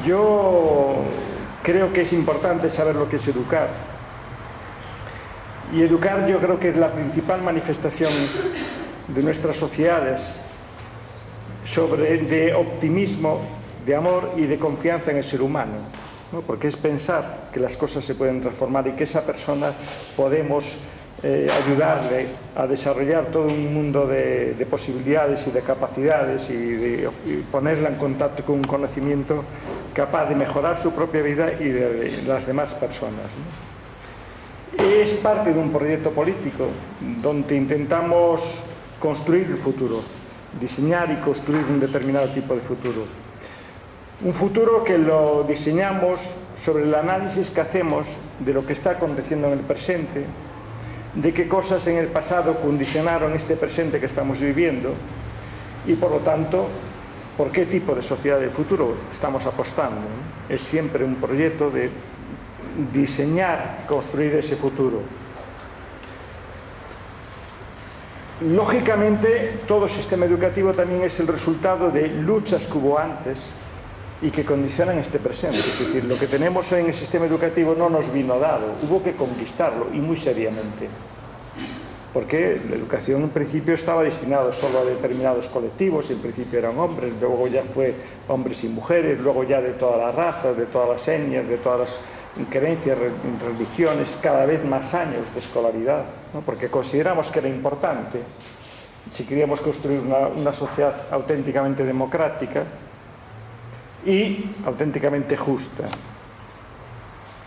Yo creo que es importante saber lo que es educar. Y educar yo creo que es la principal manifestación de nuestras sociedades de optimismo, de amor y de confianza en el ser humano, ¿no? Porque es pensar que las cosas se pueden transformar y que esa persona podemos ayudarle a desarrollar todo un mundo de posibilidades y de capacidades y ponerla en contacto con un conocimiento capaz de mejorar su propia vida y de las demás personas, ¿no? Es parte de un proyecto político donde intentamos construir el futuro, diseñar y construir un determinado tipo de futuro. Un futuro que lo diseñamos sobre el análisis que hacemos de lo que está aconteciendo en el presente, de qué cosas en el pasado condicionaron este presente que estamos viviendo y, por lo tanto, por qué tipo de sociedad del futuro estamos apostando, ¿no? Es siempre un proyecto de diseñar, construir ese futuro. Lógicamente, todo sistema educativo también es el resultado de luchas que hubo antes y que condicionan este presente. Es decir, lo que tenemos en el sistema educativo no nos vino dado, hubo que conquistarlo, y muy seriamente. Porque la educación en principio estaba destinada solo a determinados colectivos, en principio eran hombres, luego ya fue hombres y mujeres, luego ya de todas las razas, de todas las etnias, de todas las creencias, religiones, cada vez más años de escolaridad, ¿no? Porque consideramos que era importante, si queríamos construir una sociedad auténticamente democrática y auténticamente justa.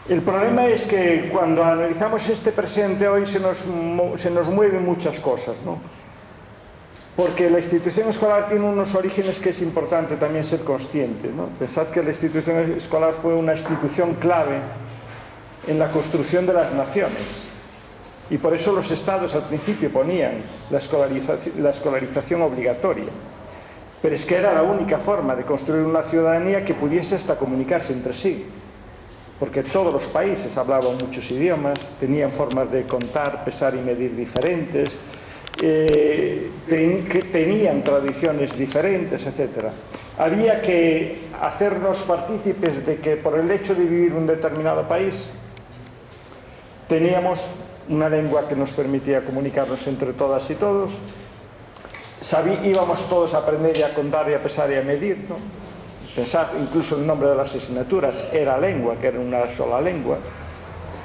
El problema es que cuando analizamos este presente hoy se nos mueven muchas cosas, ¿no? Porque la institución escolar tiene unos orígenes que es importante también ser consciente, ¿no? Pensad que la institución escolar fue una institución clave en la construcción de las naciones, y por eso los estados al principio ponían la escolarización obligatoria. Pero es que era la única forma de construir una ciudadanía que pudiese hasta comunicarse entre sí, porque todos los países hablaban muchos idiomas, tenían formas de contar, pesar y medir diferentes, tenían tradiciones diferentes, etc. Había que hacernos partícipes de que por el hecho de vivir en un determinado país teníamos una lengua que nos permitía comunicarnos entre todas y todos. Íbamos todos a aprender y a contar y a pesar y a medir, ¿no? Pensad, incluso el nombre de las asignaturas era lengua, que era una sola lengua.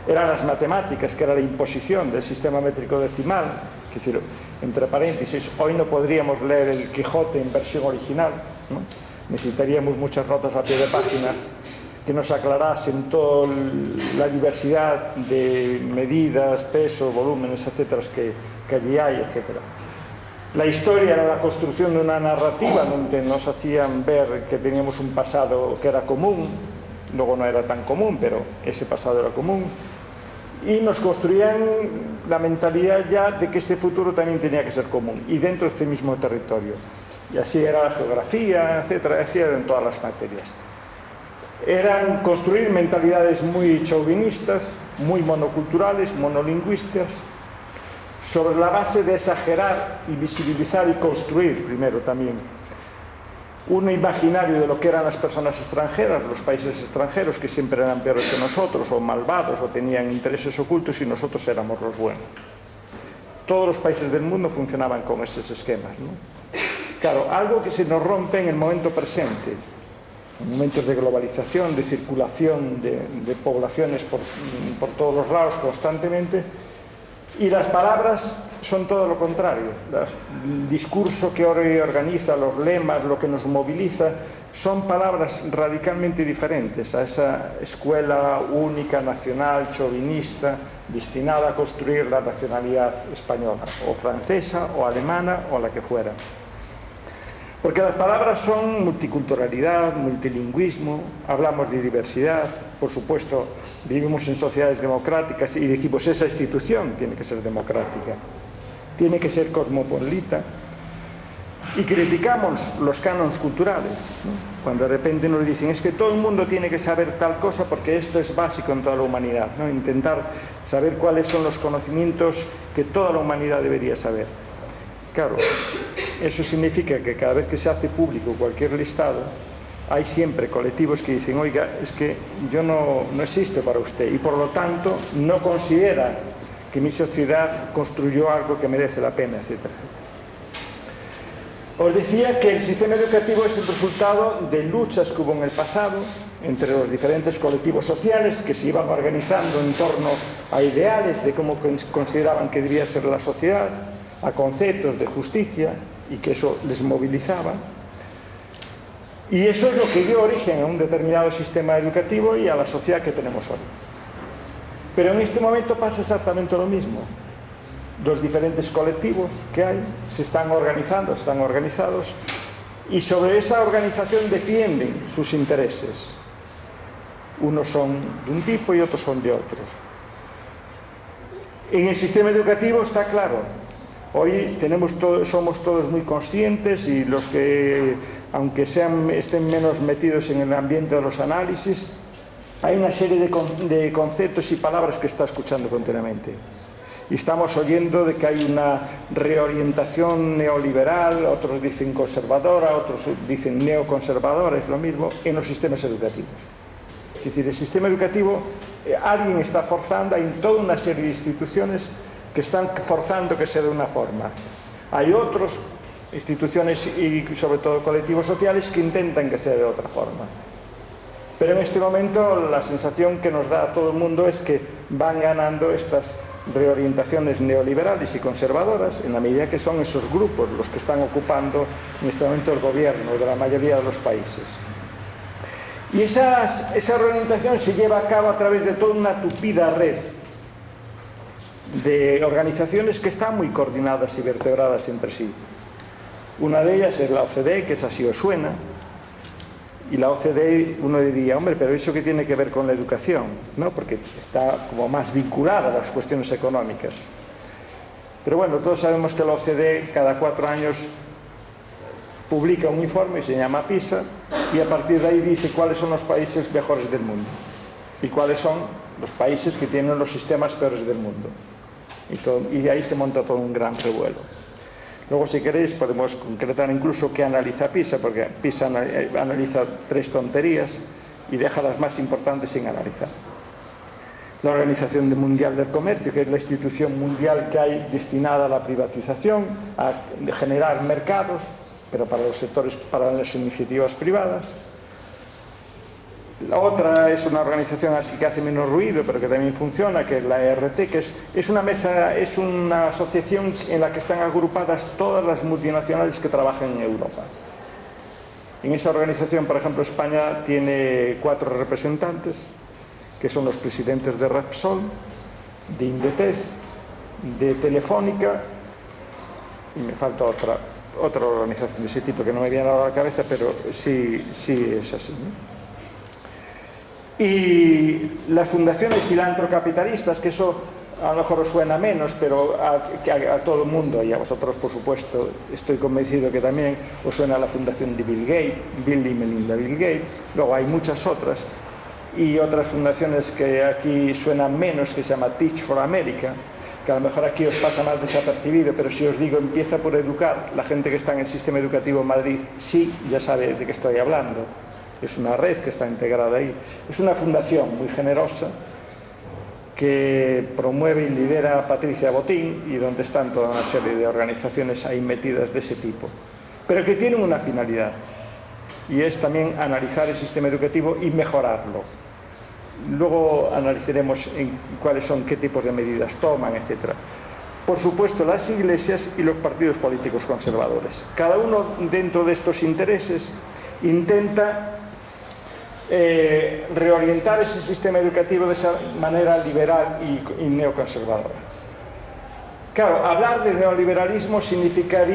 Eran las matemáticas, que era la imposición del sistema métrico decimal. Es decir, entre paréntesis, hoy no podríamos leer el Quijote en versión original, ¿no? Necesitaríamos muchas notas a pie de páginas que nos aclarasen toda la diversidad de medidas, pesos, volúmenes, etcétera, que allí hay, etcétera. La historia era la construcción de una narrativa donde nos hacían ver que teníamos un pasado que era común, luego no era tan común, pero ese pasado era común, y nos construían la mentalidad ya de que ese futuro también tenía que ser común, y dentro de este mismo territorio. Y así era la geografía, etcétera, así eran todas las materias. Eran construir mentalidades muy chauvinistas, muy monoculturales, monolingüistas, sobre la base de exagerar y visibilizar y construir, primero también, un imaginario de lo que eran las personas extranjeras, los países extranjeros, que siempre eran peores que nosotros, o malvados, o tenían intereses ocultos, y nosotros éramos los buenos. Todos los países del mundo funcionaban con esos esquemas, ¿no? Claro, algo que se nos rompe en el momento presente, en momentos de globalización, de circulación de poblaciones por todos los lados constantemente. Y las palabras son todo lo contrario. El discurso que hoy organiza, los lemas, lo que nos moviliza, son palabras radicalmente diferentes a esa escuela única, nacional, chauvinista, destinada a construir la nacionalidad española, o francesa, o alemana, o la que fuera. Porque las palabras son multiculturalidad, multilingüismo, hablamos de diversidad, por supuesto, vivimos en sociedades democráticas y decimos esa institución tiene que ser democrática, tiene que ser cosmopolita, y criticamos los cánones culturales, ¿no? Cuando de repente nos dicen es que todo el mundo tiene que saber tal cosa porque esto es básico en toda la humanidad, ¿no? Intentar saber cuáles son los conocimientos que toda la humanidad debería saber. Claro, eso significa que cada vez que se hace público cualquier listado, hay siempre colectivos que dicen, oiga, es que yo no existo para usted y por lo tanto no considera que mi sociedad construyó algo que merece la pena, etcétera, etcétera. Os decía que el sistema educativo es el resultado de luchas que hubo en el pasado entre los diferentes colectivos sociales que se iban organizando en torno a ideales de cómo consideraban que debía ser la sociedad, a conceptos de justicia, y que eso les movilizaba. Y eso es lo que dio origen a un determinado sistema educativo y a la sociedad que tenemos hoy. Pero en este momento pasa exactamente lo mismo. Los diferentes colectivos que hay se están organizando, están organizados, y sobre esa organización defienden sus intereses. Unos son de un tipo y otros son de otros. En el sistema educativo está claro, hoy somos todos muy conscientes, y los que, aunque estén menos metidos en el ambiente de los análisis, hay una serie de conceptos y palabras que está escuchando continuamente. Y estamos oyendo de que hay una reorientación neoliberal, otros dicen conservadora, otros dicen neoconservadora, es lo mismo, en los sistemas educativos. Es decir, el sistema educativo, alguien está forzando, hay toda una serie de instituciones que están forzando que sea de una forma. Hay otras instituciones y sobre todo colectivos sociales que intentan que sea de otra forma. Pero en este momento la sensación que nos da a todo el mundo es que van ganando estas reorientaciones neoliberales y conservadoras, en la medida que son esos grupos los que están ocupando en este momento el gobierno de la mayoría de los países. Y esa reorientación se lleva a cabo a través de toda una tupida red de organizaciones que están muy coordinadas y vertebradas entre sí. Una de ellas es la OCDE, que esa sí os suena. Y la OCDE, uno diría, hombre, pero ¿eso qué tiene que ver con la educación? ¿No? Porque está como más vinculada a las cuestiones económicas. Pero bueno, todos sabemos que la OCDE cada 4 años publica un informe, se llama PISA, y a partir de ahí dice cuáles son los países mejores del mundo y cuáles son los países que tienen los sistemas peores del mundo. Y ahí se monta todo un gran revuelo. Luego, si queréis, podemos concretar incluso qué analiza PISA, porque PISA analiza 3 tonterías y deja las más importantes sin analizar. La Organización Mundial del Comercio, que es la institución mundial que hay destinada a la privatización, a generar mercados, pero para los sectores, para las iniciativas privadas. La otra es una organización así que hace menos ruido, pero que también funciona, que es la ERT, que es una asociación en la que están agrupadas todas las multinacionales que trabajan en Europa. En esa organización, por ejemplo, España tiene 4 representantes, que son los presidentes de Repsol, de Inditex, de Telefónica, y me falta otra organización de ese tipo que no me viene ahora a la cabeza, pero sí es así, ¿no? Y las fundaciones filantrocapitalistas, que eso a lo mejor os suena menos, pero a todo el mundo, y a vosotros por supuesto, estoy convencido que también os suena la fundación de Bill Gates, Bill y Melinda Bill Gates. Luego hay muchas otras, y otras fundaciones que aquí suenan menos, que se llama Teach for America, que a lo mejor aquí os pasa más desapercibido, pero si os digo empieza por educar, la gente que está en el sistema educativo en Madrid sí ya sabe de qué estoy hablando. Es una red que está integrada ahí. Es una fundación muy generosa que promueve y lidera Patricia Botín, y donde están toda una serie de organizaciones ahí metidas de ese tipo, pero que tienen una finalidad, y es también analizar el sistema educativo y mejorarlo. Luego analizaremos qué tipos de medidas toman, etc. Por supuesto, las iglesias y los partidos políticos conservadores. Cada uno dentro de estos intereses intenta reorientar ese sistema educativo de esa manera liberal y neoconservadora. Claro, hablar de neoliberalismo significa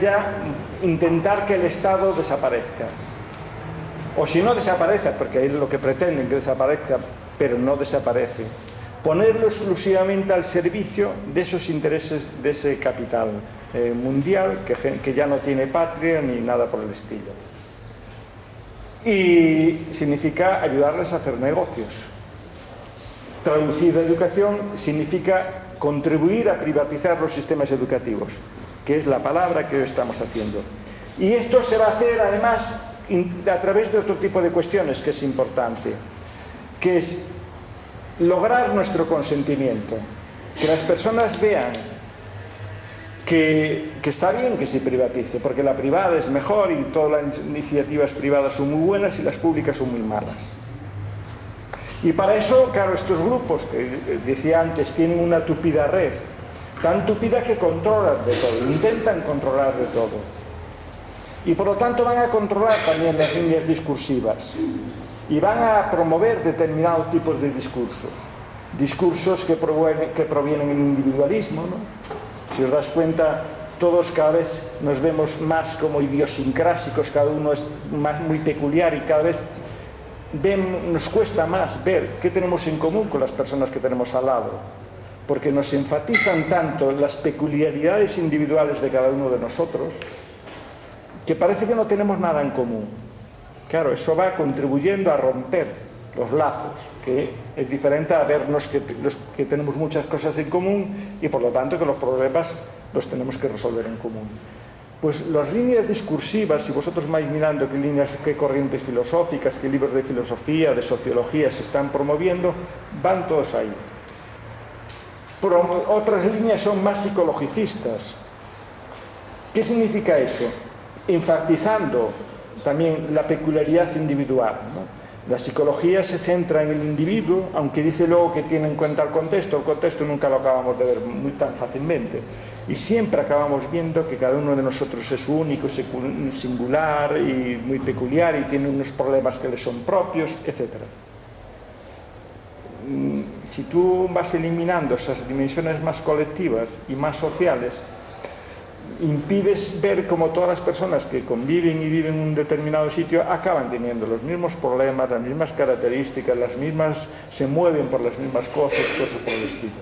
ya intentar que el Estado desaparezca. O si no desaparezca, porque es lo que pretenden, que desaparezca, pero no desaparece. Ponerlo exclusivamente al servicio de esos intereses de ese capital mundial que ya no tiene patria ni nada por el estilo. Y significa ayudarles a hacer negocios. Traducido a educación significa contribuir a privatizar los sistemas educativos, que es la palabra que hoy estamos haciendo. Y esto se va a hacer además a través de otro tipo de cuestiones que es importante, que es lograr nuestro consentimiento, que las personas vean que está bien que se privatice, porque la privada es mejor y todas las iniciativas privadas son muy buenas y las públicas son muy malas. Y para eso, claro, estos grupos que decía antes tienen una tupida red, tan tupida que controlan de todo, intentan controlar de todo. Y por lo tanto van a controlar también las líneas discursivas y van a promover determinados tipos de discursos que provienen del individualismo, ¿no? Si os das cuenta, todos cada vez nos vemos más como idiosincrásicos, cada uno es muy peculiar y cada vez nos cuesta más ver qué tenemos en común con las personas que tenemos al lado, porque nos enfatizan tanto las peculiaridades individuales de cada uno de nosotros que parece que no tenemos nada en común. Claro, eso va contribuyendo a romper los lazos, que es diferente a vernos que tenemos muchas cosas en común y por lo tanto que los problemas los tenemos que resolver en común. Pues las líneas discursivas, si vosotros vais mirando qué corrientes filosóficas, qué libros de filosofía, de sociología se están promoviendo, van todos ahí. Otras líneas son más psicologicistas. ¿Qué significa eso? Enfatizando también la peculiaridad individual, ¿no? La psicología se centra en el individuo, aunque dice luego que tiene en cuenta el contexto nunca lo acabamos de ver muy tan fácilmente. Y siempre acabamos viendo que cada uno de nosotros es único, singular y muy peculiar y tiene unos problemas que le son propios, etc. Si tú vas eliminando esas dimensiones más colectivas y más sociales, impides ver cómo todas las personas que conviven y viven en un determinado sitio acaban teniendo los mismos problemas, las mismas características, se mueven por las mismas cosas por el estilo.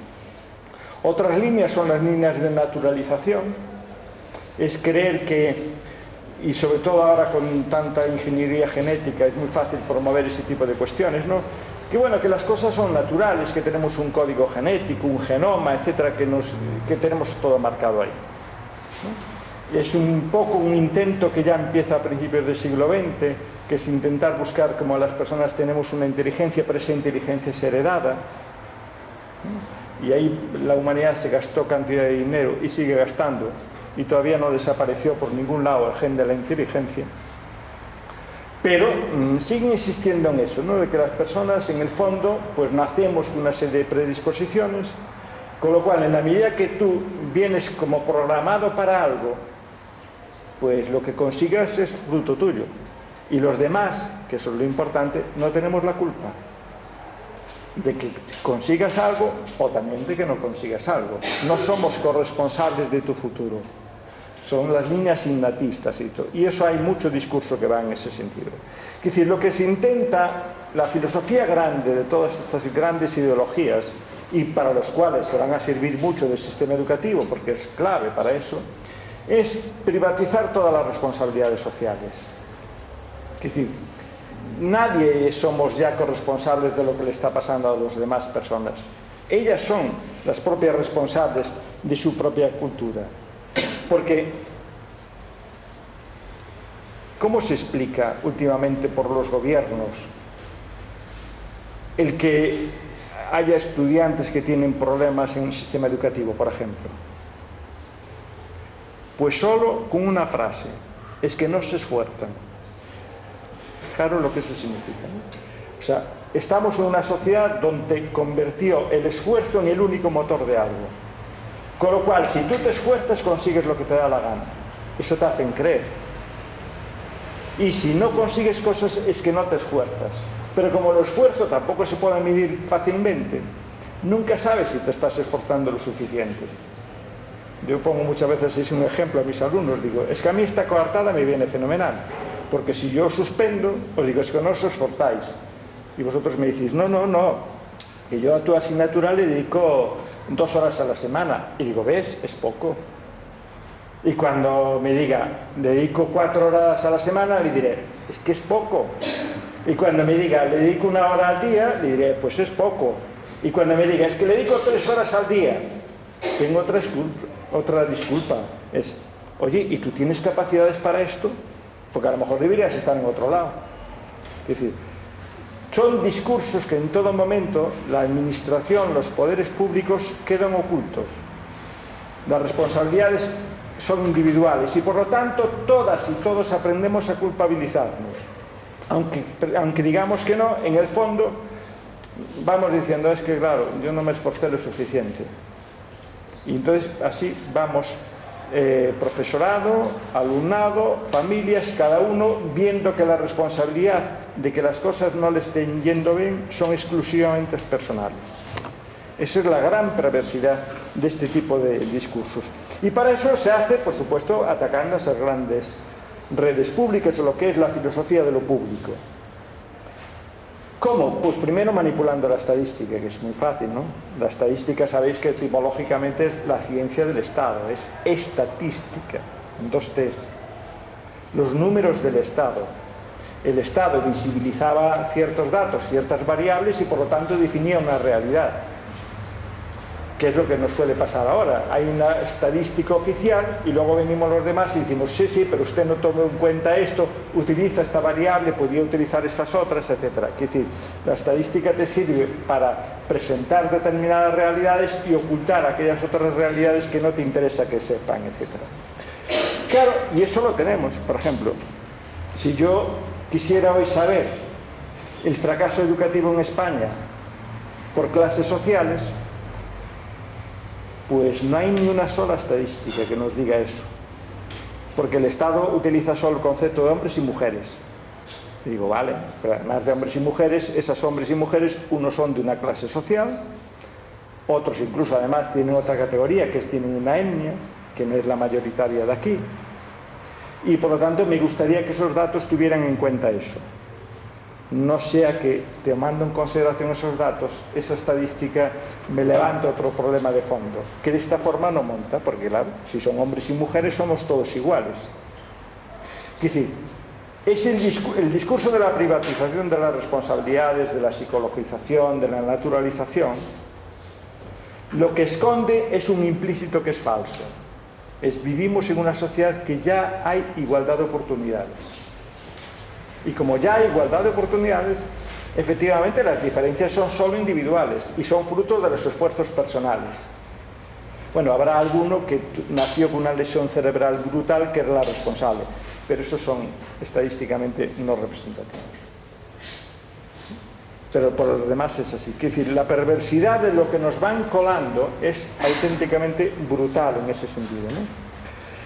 Otras líneas son las líneas de naturalización, es creer que, y sobre todo ahora con tanta ingeniería genética es muy fácil promover ese tipo de cuestiones, ¿no? Que bueno, que las cosas son naturales, que tenemos un código genético, un genoma, etcétera, que tenemos todo marcado ahí, ¿no? Es un poco un intento que ya empieza a principios del siglo XX, que es intentar buscar cómo las personas tenemos una inteligencia, pero esa inteligencia es heredada, ¿no? Y ahí la humanidad se gastó cantidad de dinero y sigue gastando, y todavía no desapareció por ningún lado el gen de la inteligencia. Pero siguen insistiendo en eso, ¿no? De que las personas en el fondo pues nacemos con una serie de predisposiciones, con lo cual en la medida que tú vienes como programado para algo, pues lo que consigas es fruto tuyo, y los demás, que eso es lo importante, no tenemos la culpa de que consigas algo o también de que no consigas algo. No somos corresponsables de tu futuro, son las líneas innatistas y todo, y eso hay mucho discurso que va en ese sentido. Es decir, lo que se intenta, la filosofía grande de todas estas grandes ideologías, y para los cuales se van a servir mucho del sistema educativo porque es clave para eso, es privatizar todas las responsabilidades sociales. Es decir, nadie somos ya corresponsables de lo que le está pasando a las demás personas. Ellas son las propias responsables de su propia cultura. Porque, ¿cómo se explica últimamente por los gobiernos el que haya estudiantes que tienen problemas en un sistema educativo, por ejemplo? Pues solo con una frase: es que no se esfuerzan. Fijaros lo que eso significa, ¿no? O sea, estamos en una sociedad donde convirtió el esfuerzo en el único motor de algo. Con lo cual, si tú te esfuerzas, consigues lo que te da la gana. Eso te hacen creer. Y si no consigues cosas, es que no te esfuerzas. Pero como el esfuerzo tampoco se puede medir fácilmente, nunca sabes si te estás esforzando lo suficiente. Yo pongo muchas veces, es un ejemplo a mis alumnos, digo, es que a mí esta coartada me viene fenomenal, porque si yo suspendo, os digo, es que no os esforzáis. Y vosotros me decís, no, que yo a tu asignatura le dedico 2 horas a la semana. Y digo, ¿ves? Es poco. Y cuando me diga, le dedico 4 horas a la semana, le diré, es que es poco. Y cuando me diga, le dedico 1 hora al día, le diré, pues es poco. Y cuando me diga, es que le dedico 3 horas al día, tengo otra disculpa. Es, oye, ¿y tú tienes capacidades para esto? porque a lo mejor deberías estar en otro lado. Es decir, son discursos que en todo momento la administración, los poderes públicos quedan ocultos. Las responsabilidades son individuales y por lo tanto todas y todos aprendemos a culpabilizarnos. Aunque digamos que no, en el fondo vamos diciendo, es que claro, yo no me esforcé lo suficiente. Y entonces así vamos, profesorado, alumnado, familias, cada uno viendo que la responsabilidad de que las cosas no le estén yendo bien son exclusivamente personales. Esa es la gran perversidad de este tipo de discursos. Y para eso se hace, por supuesto, atacando a esas grandes redes públicas, o lo que es la filosofía de lo público. ¿Cómo? Pues primero manipulando la estadística, que es muy fácil, ¿no? La estadística, sabéis que etimológicamente es la ciencia del Estado, es estatística, en dos T's. Los números del Estado. El Estado visibilizaba ciertos datos, ciertas variables y por lo tanto definía una realidad. Que es lo que nos suele pasar ahora. Hay una estadística oficial y luego venimos los demás y decimos, sí, sí, pero usted no tomó en cuenta esto, utiliza esta variable, podía utilizar esas otras, etc. Es decir, la estadística te sirve para presentar determinadas realidades y ocultar aquellas otras realidades que no te interesa que sepan, etc. Claro, y eso lo tenemos. Por ejemplo, si yo quisiera hoy saber el fracaso educativo en España por clases sociales, pues no hay ni una sola estadística que nos diga eso, porque el Estado utiliza solo el concepto de hombres y mujeres. Y digo, vale, pero además de hombres y mujeres, esos hombres y mujeres, unos son de una clase social, otros incluso además tienen otra categoría, que es tienen una etnia, que no es la mayoritaria de aquí, y por lo tanto me gustaría que esos datos tuvieran en cuenta eso. No sea que, tomando en consideración esos datos, esa estadística me levante otro problema de fondo, que de esta forma no monta, porque claro, si son hombres y mujeres somos todos iguales. Es decir, es el discurso de la privatización de las responsabilidades, de la psicologización, de la naturalización, lo que esconde es un implícito que es falso. Vivimos en una sociedad que ya hay igualdad de oportunidades. Y como ya hay igualdad de oportunidades, efectivamente las diferencias son solo individuales y son fruto de los esfuerzos personales. Bueno, habrá alguno que nació con una lesión cerebral brutal que es la responsable, pero esos son estadísticamente no representativos. Pero por lo demás es así. Es decir, la perversidad de lo que nos van colando es auténticamente brutal en ese sentido, ¿no?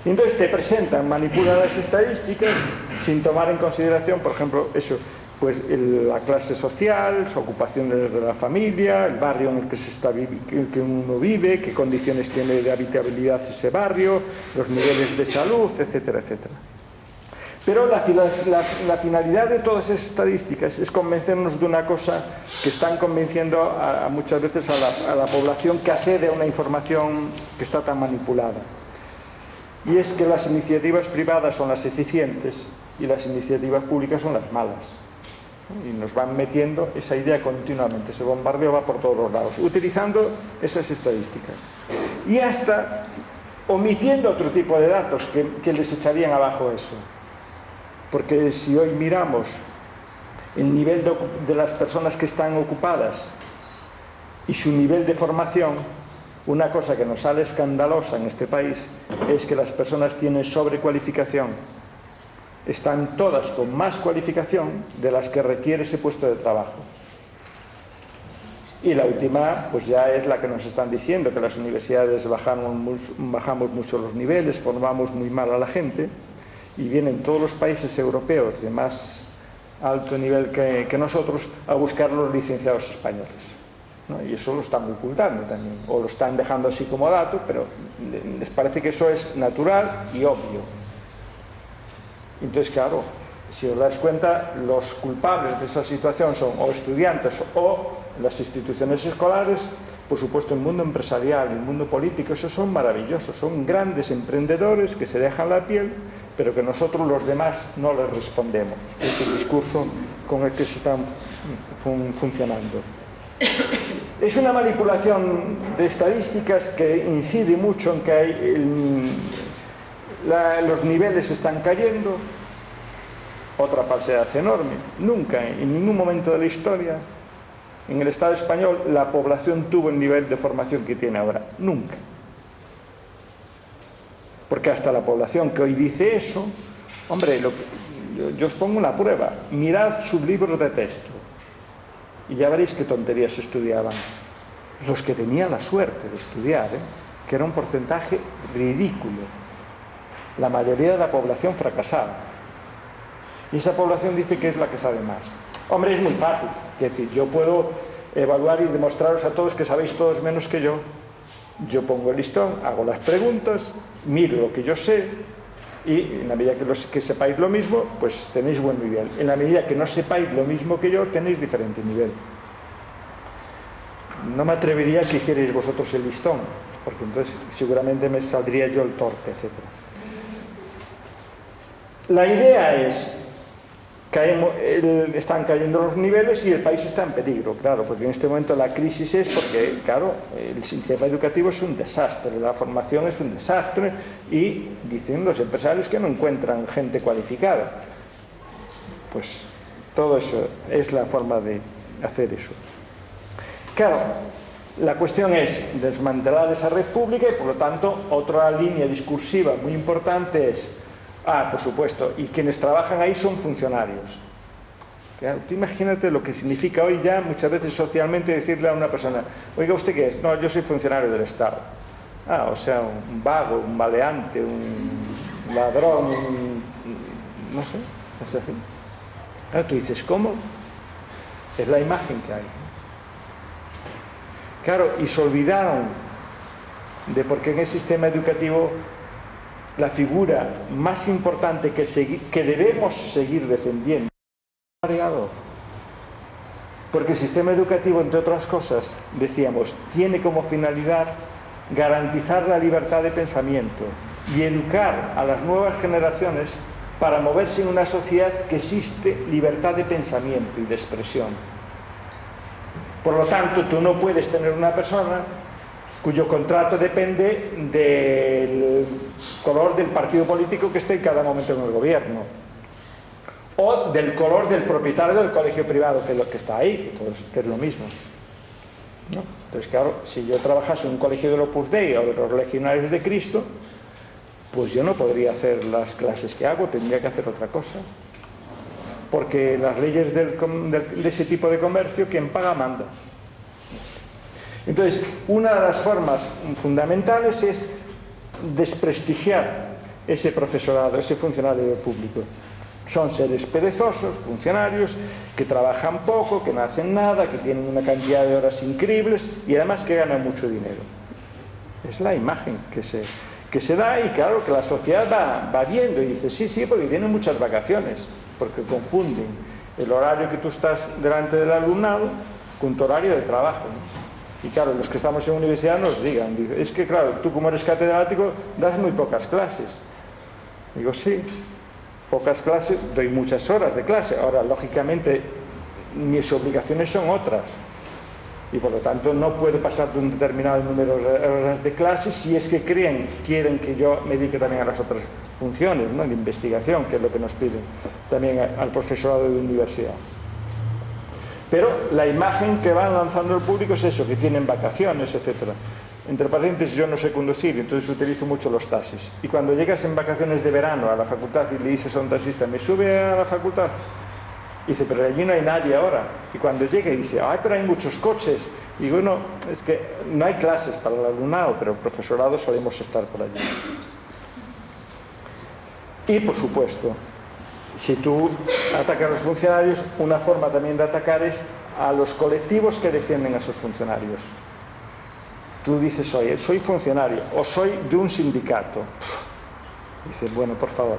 Entonces te presentan, manipulan las estadísticas sin tomar en consideración, por ejemplo, eso, pues la clase social, las ocupaciones de la familia, el barrio en el que uno vive, qué condiciones tiene de habitabilidad ese barrio, los niveles de salud, etcétera, etcétera. Pero la finalidad de todas esas estadísticas es convencernos de una cosa que están convenciendo muchas veces a la población que accede a una información que está tan manipulada. Y es que las iniciativas privadas son las eficientes y las iniciativas públicas son las malas. Y nos van metiendo esa idea continuamente, ese bombardeo va por todos los lados, utilizando esas estadísticas. Y hasta omitiendo otro tipo de datos que les echarían abajo eso. Porque si hoy miramos el nivel de las personas que están ocupadas y su nivel de formación, una cosa que nos sale escandalosa en este país es que las personas tienen sobrecualificación. Están todas con más cualificación de las que requiere ese puesto de trabajo. Y la última, pues ya es la que nos están diciendo, que las universidades bajamos mucho los niveles, formamos muy mal a la gente, y vienen todos los países europeos de más alto nivel que nosotros a buscar los licenciados españoles, ¿no? Y eso lo están ocultando también, o lo están dejando así como dato, pero les parece que eso es natural y obvio. Entonces, claro, si os dais cuenta, los culpables de esa situación son o estudiantes o las instituciones escolares, por supuesto el mundo empresarial, el mundo político, esos son maravillosos, son grandes emprendedores que se dejan la piel, pero que nosotros los demás no les respondemos. Es el discurso con el que se están funcionando. Es una manipulación de estadísticas que incide mucho en que los niveles están cayendo Otra falsedad enorme. Nunca, en ningún momento de la historia, en el Estado español, la población tuvo el nivel de formación que tiene ahora. Nunca. Porque hasta la población que hoy dice eso, hombre, yo os pongo una prueba. Mirad sus libros de texto y ya veréis qué tonterías estudiaban. Los que tenían la suerte de estudiar, que era un porcentaje ridículo. La mayoría de la población fracasaba. Y esa población dice que es la que sabe más. Hombre, es muy fácil. Es decir, yo puedo evaluar y demostraros a todos que sabéis todos menos que yo. Yo pongo el listón, hago las preguntas, miro lo que yo sé y en la medida que sepáis lo mismo, pues tenéis buen nivel. En la medida que no sepáis lo mismo que yo, tenéis diferente nivel. No me atrevería a que hicierais vosotros el listón, porque entonces seguramente me saldría yo el torpe, etc. La idea es, están cayendo los niveles y el país está en peligro, claro, porque en este momento la crisis es porque, claro, el sistema educativo es un desastre, la formación es un desastre y dicen los empresarios que no encuentran gente cualificada. Pues todo eso es la forma de hacer eso. Claro, la cuestión es desmantelar esa red pública y, por lo tanto, otra línea discursiva muy importante es, por supuesto, y quienes trabajan ahí son funcionarios. Claro, tú imagínate lo que significa hoy ya muchas veces socialmente decirle a una persona, oiga, ¿usted qué es? No, yo soy funcionario del Estado. O sea, un vago, un maleante, un ladrón, no sé, es así. Claro, tú dices, ¿cómo? Es la imagen que hay. Claro, y se olvidaron de por qué en el sistema educativo la figura más importante que debemos seguir defendiendo es el variado. Porque el sistema educativo, entre otras cosas, decíamos, tiene como finalidad garantizar la libertad de pensamiento y educar a las nuevas generaciones para moverse en una sociedad que existe libertad de pensamiento y de expresión. Por lo tanto, tú no puedes tener una persona cuyo contrato depende del color del partido político que esté en cada momento en el gobierno, o del color del propietario del colegio privado que es lo que está ahí, que es lo mismo, ¿no? Entonces, claro, si yo trabajase en un colegio del Opus Dei o de los Legionarios de Cristo, pues yo no podría hacer las clases que hago, tendría que hacer otra cosa. Porque las leyes de ese tipo de comercio, quien paga manda. Entonces, una de las formas fundamentales es desprestigiar ese profesorado, ese funcionario público. Son seres perezosos, funcionarios, que trabajan poco, que no hacen nada, que tienen una cantidad de horas increíbles y además que ganan mucho dinero. Es la imagen que se da y claro que la sociedad va viendo y dice, sí, porque vienen muchas vacaciones, porque confunden el horario que tú estás delante del alumnado con tu horario de trabajo, ¿no? Y claro, los que estamos en universidad nos digan, es que claro, tú como eres catedrático das muy pocas clases. Digo, sí, pocas clases, doy muchas horas de clase. Ahora, lógicamente, mis obligaciones son otras. Y por lo tanto no puedo pasar de un determinado número de horas de clase si es que quieren que yo me dedique también a las otras funciones, ¿no? La investigación, que es lo que nos piden también al profesorado de universidad. Pero la imagen que van lanzando al público es eso, que tienen vacaciones, etc. Entre paréntesis, yo no sé conducir, entonces utilizo mucho los taxis. Y cuando llegas en vacaciones de verano a la facultad y le dices a un taxista, ¿me sube a la facultad? Y dice, pero allí no hay nadie ahora. Y cuando llega y dice, pero hay muchos coches. Y digo, no, es que no hay clases para el alumnado, pero el profesorado solemos estar por allí. Y, por supuesto, si tú atacas a los funcionarios, una forma también de atacar es a los colectivos que defienden a esos funcionarios. Tú dices, oye, soy funcionario o soy de un sindicato. Dices, bueno, por favor,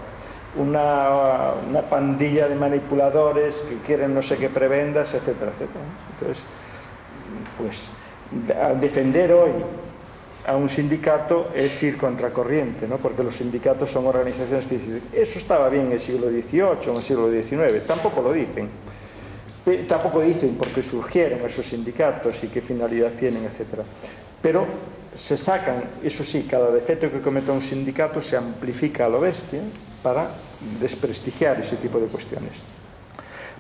una pandilla de manipuladores que quieren no sé qué prebendas, etcétera, etcétera. Entonces, pues, defender hoy a un sindicato es ir contracorriente, ¿no? Porque los sindicatos son organizaciones que dicen, eso estaba bien en el siglo XVIII o en el siglo XIX, tampoco lo dicen. Tampoco dicen por qué surgieron esos sindicatos y qué finalidad tienen, etcétera. Pero se sacan, eso sí, cada defecto que cometa un sindicato se amplifica a lo bestia, para desprestigiar ese tipo de cuestiones.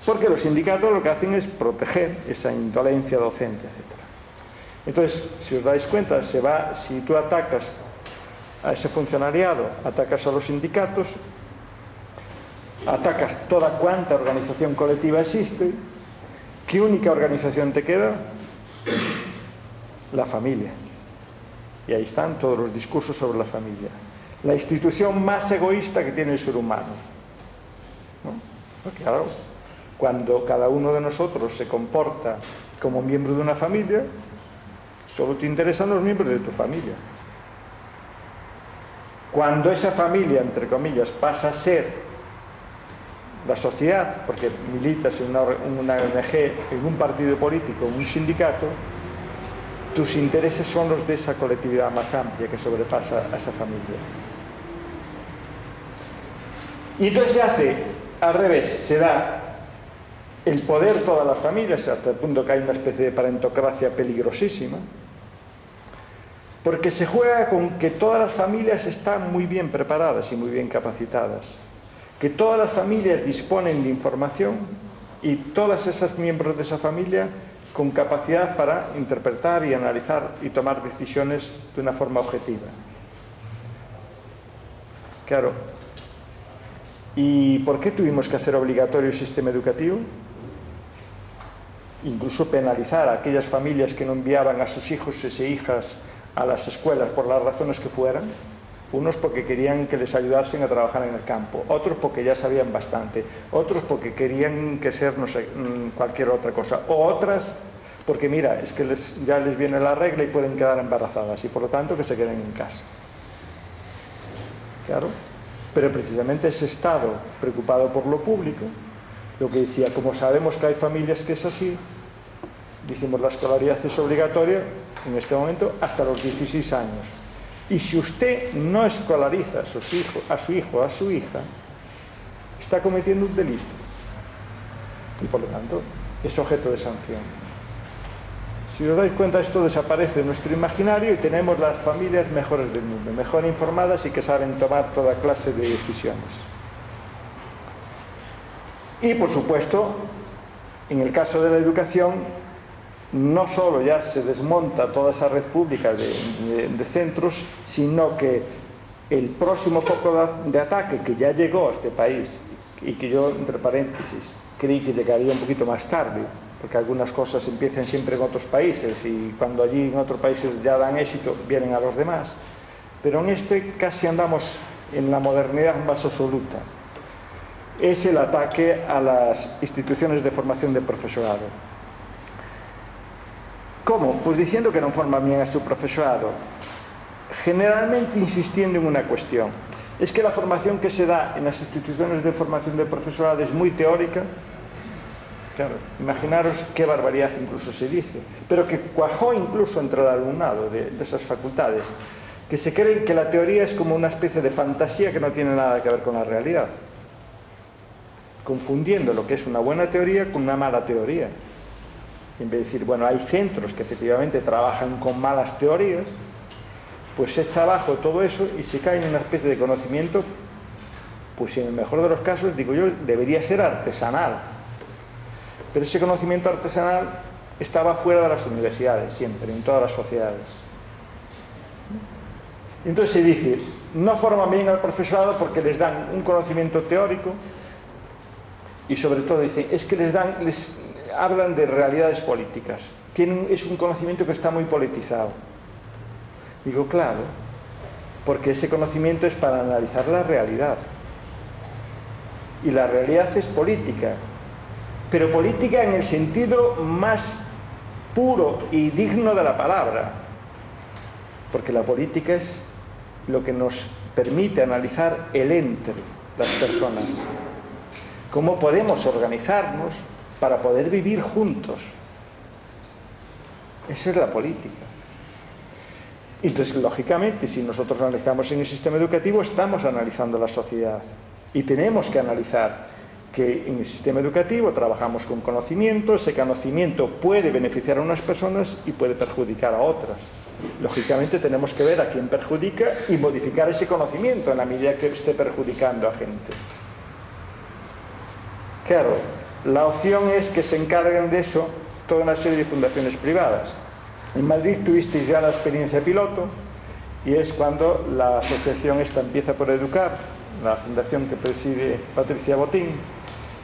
Porque los sindicatos lo que hacen es proteger esa indolencia docente, etc. Entonces, si os dais cuenta, si tú atacas a ese funcionariado, atacas a los sindicatos, atacas toda cuanta organización colectiva existe, ¿qué única organización te queda? La familia. Y ahí están todos los discursos sobre la familia. La institución más egoísta que tiene el ser humano, ¿no? Porque claro, cuando cada uno de nosotros se comporta como miembro de una familia, solo te interesan los miembros de tu familia. Cuando esa familia, entre comillas, pasa a ser la sociedad, porque militas en una ONG, en un partido político, en un sindicato, tus intereses son los de esa colectividad más amplia que sobrepasa a esa familia. Y entonces se hace al revés, se da el poder a todas las familias, hasta el punto que hay una especie de parentocracia peligrosísima, porque se juega con que todas las familias están muy bien preparadas y muy bien capacitadas, que todas las familias disponen de información y todas esas miembros de esa familia con capacidad para interpretar y analizar y tomar decisiones de una forma objetiva. Claro. ¿Y por qué tuvimos que hacer obligatorio el sistema educativo? Incluso penalizar a aquellas familias que no enviaban a sus hijos y hijas a las escuelas por las razones que fueran. Unos porque querían que les ayudasen a trabajar en el campo, otros porque ya sabían bastante, otros porque querían que ser, no sé, cualquier otra cosa, o otras porque mira, es que ya les viene la regla y pueden quedar embarazadas y por lo tanto que se queden en casa. Claro, pero precisamente ese Estado preocupado por lo público, lo que decía, como sabemos que hay familias que es así, decimos la escolaridad es obligatoria en este momento hasta los 16 años. Y si usted no escolariza a su hijo o a su hija, está cometiendo un delito. Y por lo tanto, es objeto de sanción. Si os dais cuenta, esto desaparece de nuestro imaginario y tenemos las familias mejores del mundo, mejor informadas y que saben tomar toda clase de decisiones. Y por supuesto, en el caso de la educación, no solo ya se desmonta toda esa red pública de centros, sino que el próximo foco de ataque que ya llegó a este país y que yo, entre paréntesis, creí que llegaría un poquito más tarde, porque algunas cosas empiezan siempre en otros países y cuando allí en otros países ya dan éxito, vienen a los demás. Pero en este casi andamos en la modernidad más absoluta. Es el ataque a las instituciones de formación de profesorado. ¿Cómo? Pues diciendo que no forman bien a su profesorado, generalmente insistiendo en una cuestión. Es que la formación que se da en las instituciones de formación de profesorado es muy teórica. Claro, imaginaros qué barbaridad incluso se dice, pero que cuajó incluso entre el alumnado de esas facultades, que se creen que la teoría es como una especie de fantasía que no tiene nada que ver con la realidad, confundiendo lo que es una buena teoría con una mala teoría. En vez de decir, bueno, hay centros que efectivamente trabajan con malas teorías, pues se echa abajo todo eso y se cae en una especie de conocimiento, pues en el mejor de los casos, digo yo, debería ser artesanal. Pero ese conocimiento artesanal estaba fuera de las universidades, siempre, en todas las sociedades. Entonces se dice, no forman bien al profesorado porque les dan un conocimiento teórico y sobre todo dicen, es que les hablan de realidades políticas. Es un conocimiento que está muy politizado. Digo, claro, porque ese conocimiento es para analizar la realidad. Y la realidad es política. Pero política en el sentido más puro y digno de la palabra, porque la política es lo que nos permite analizar el entre las personas, cómo podemos organizarnos para poder vivir juntos. Esa es la política. Entonces, lógicamente, si nosotros analizamos en el sistema educativo, estamos analizando la sociedad y tenemos que analizar que en el sistema educativo trabajamos con conocimiento, ese conocimiento puede beneficiar a unas personas y puede perjudicar a otras. Lógicamente tenemos que ver a quién perjudica y modificar ese conocimiento en la medida que esté perjudicando a gente. Claro, la opción es que se encarguen de eso toda una serie de fundaciones privadas. En Madrid tuvisteis ya la experiencia piloto, y es cuando la asociación esta Empieza por Educar, la fundación que preside Patricia Botín,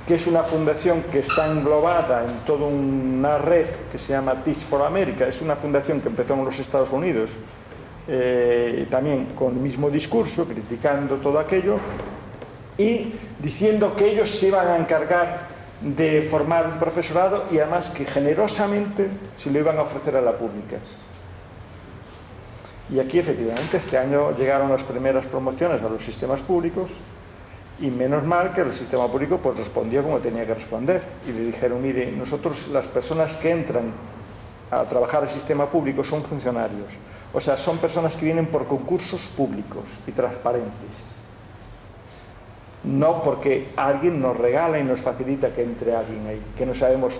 que es una fundación que está englobada en toda una red que se llama Teach for America. Es una fundación que empezó en los Estados Unidos, también con el mismo discurso, criticando todo aquello y diciendo que ellos se iban a encargar de formar un profesorado y además que generosamente se lo iban a ofrecer a la pública. Y aquí efectivamente este año llegaron las primeras promociones a los sistemas públicos y menos mal que el sistema público pues respondió como tenía que responder y le dijeron, mire, nosotros las personas que entran a trabajar al sistema público son funcionarios, o sea, son personas que vienen por concursos públicos y transparentes, no porque alguien nos regala y nos facilita que entre alguien ahí, que no sabemos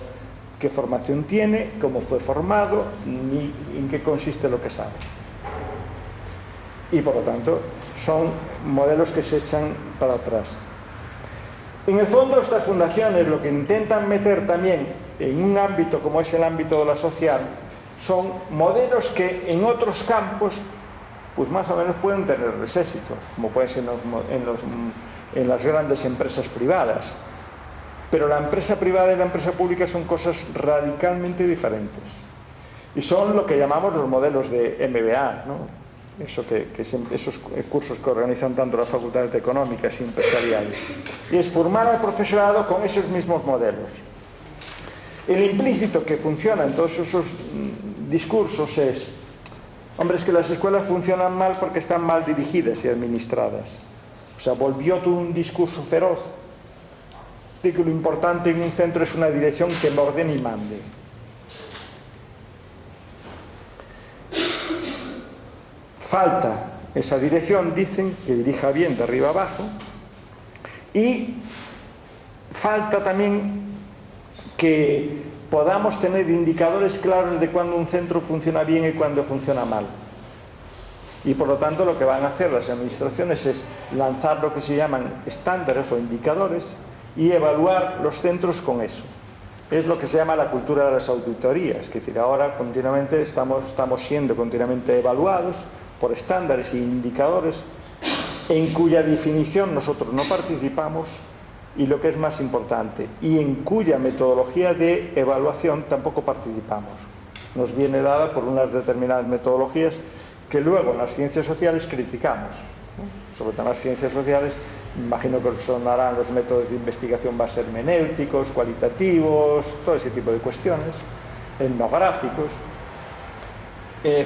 qué formación tiene, cómo fue formado, ni en qué consiste lo que sabe. Y por lo tanto son modelos que se echan para atrás. En el fondo estas fundaciones lo que intentan meter también en un ámbito como es el ámbito de la social son modelos que en otros campos pues más o menos pueden tenerles éxitos, como pueden ser en las grandes empresas privadas, pero la empresa privada y la empresa pública son cosas radicalmente diferentes y son lo que llamamos los modelos de MBA, ¿no? Esos cursos que organizan tanto las facultades económicas y empresariales, y es formar al profesorado con esos mismos modelos. El implícito que funciona en todos esos discursos es, hombre, es que las escuelas funcionan mal porque están mal dirigidas y administradas. O sea, volvió todo un discurso feroz de que lo importante en un centro es una dirección que me ordene y mande. Falta esa dirección, dicen, que dirija bien de arriba abajo, y falta también que podamos tener indicadores claros de cuándo un centro funciona bien y cuándo funciona mal. Y por lo tanto lo que van a hacer las administraciones es lanzar lo que se llaman estándares o indicadores y evaluar los centros con eso. Es lo que se llama la cultura de las auditorías, es decir, ahora continuamente estamos siendo continuamente evaluados por estándares e indicadores en cuya definición nosotros no participamos y lo que es más importante, y en cuya metodología de evaluación tampoco participamos. Nos viene dada por unas determinadas metodologías que luego en las ciencias sociales criticamos, ¿no? Sobre todo en las ciencias sociales, imagino que sonarán los métodos de investigación va a ser hermenéuticos, cualitativos, todo ese tipo de cuestiones, etnográficos,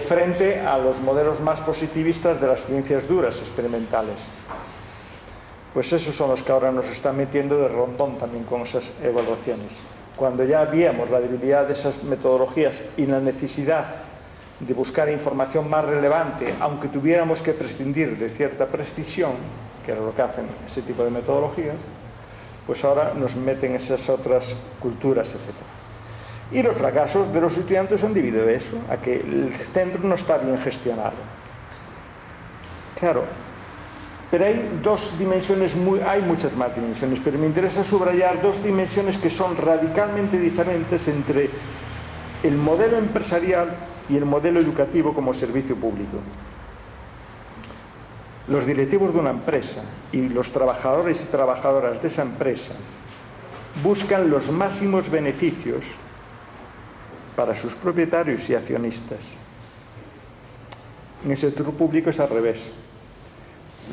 frente a los modelos más positivistas de las ciencias duras, experimentales. Pues esos son los que ahora nos están metiendo de rondón también con esas evaluaciones. Cuando ya víamos la debilidad de esas metodologías y la necesidad de buscar información más relevante, aunque tuviéramos que prescindir de cierta precisión, que era lo que hacen ese tipo de metodologías, pues ahora nos meten esas otras culturas, etc. Y los fracasos de los estudiantes han debido a eso, a que el centro no está bien gestionado. Claro, pero hay dos dimensiones, hay muchas más dimensiones, pero me interesa subrayar dos dimensiones que son radicalmente diferentes entre el modelo empresarial y el modelo educativo como servicio público. Los directivos de una empresa y los trabajadores y trabajadoras de esa empresa buscan los máximos beneficios para sus propietarios y accionistas. En el sector público es al revés.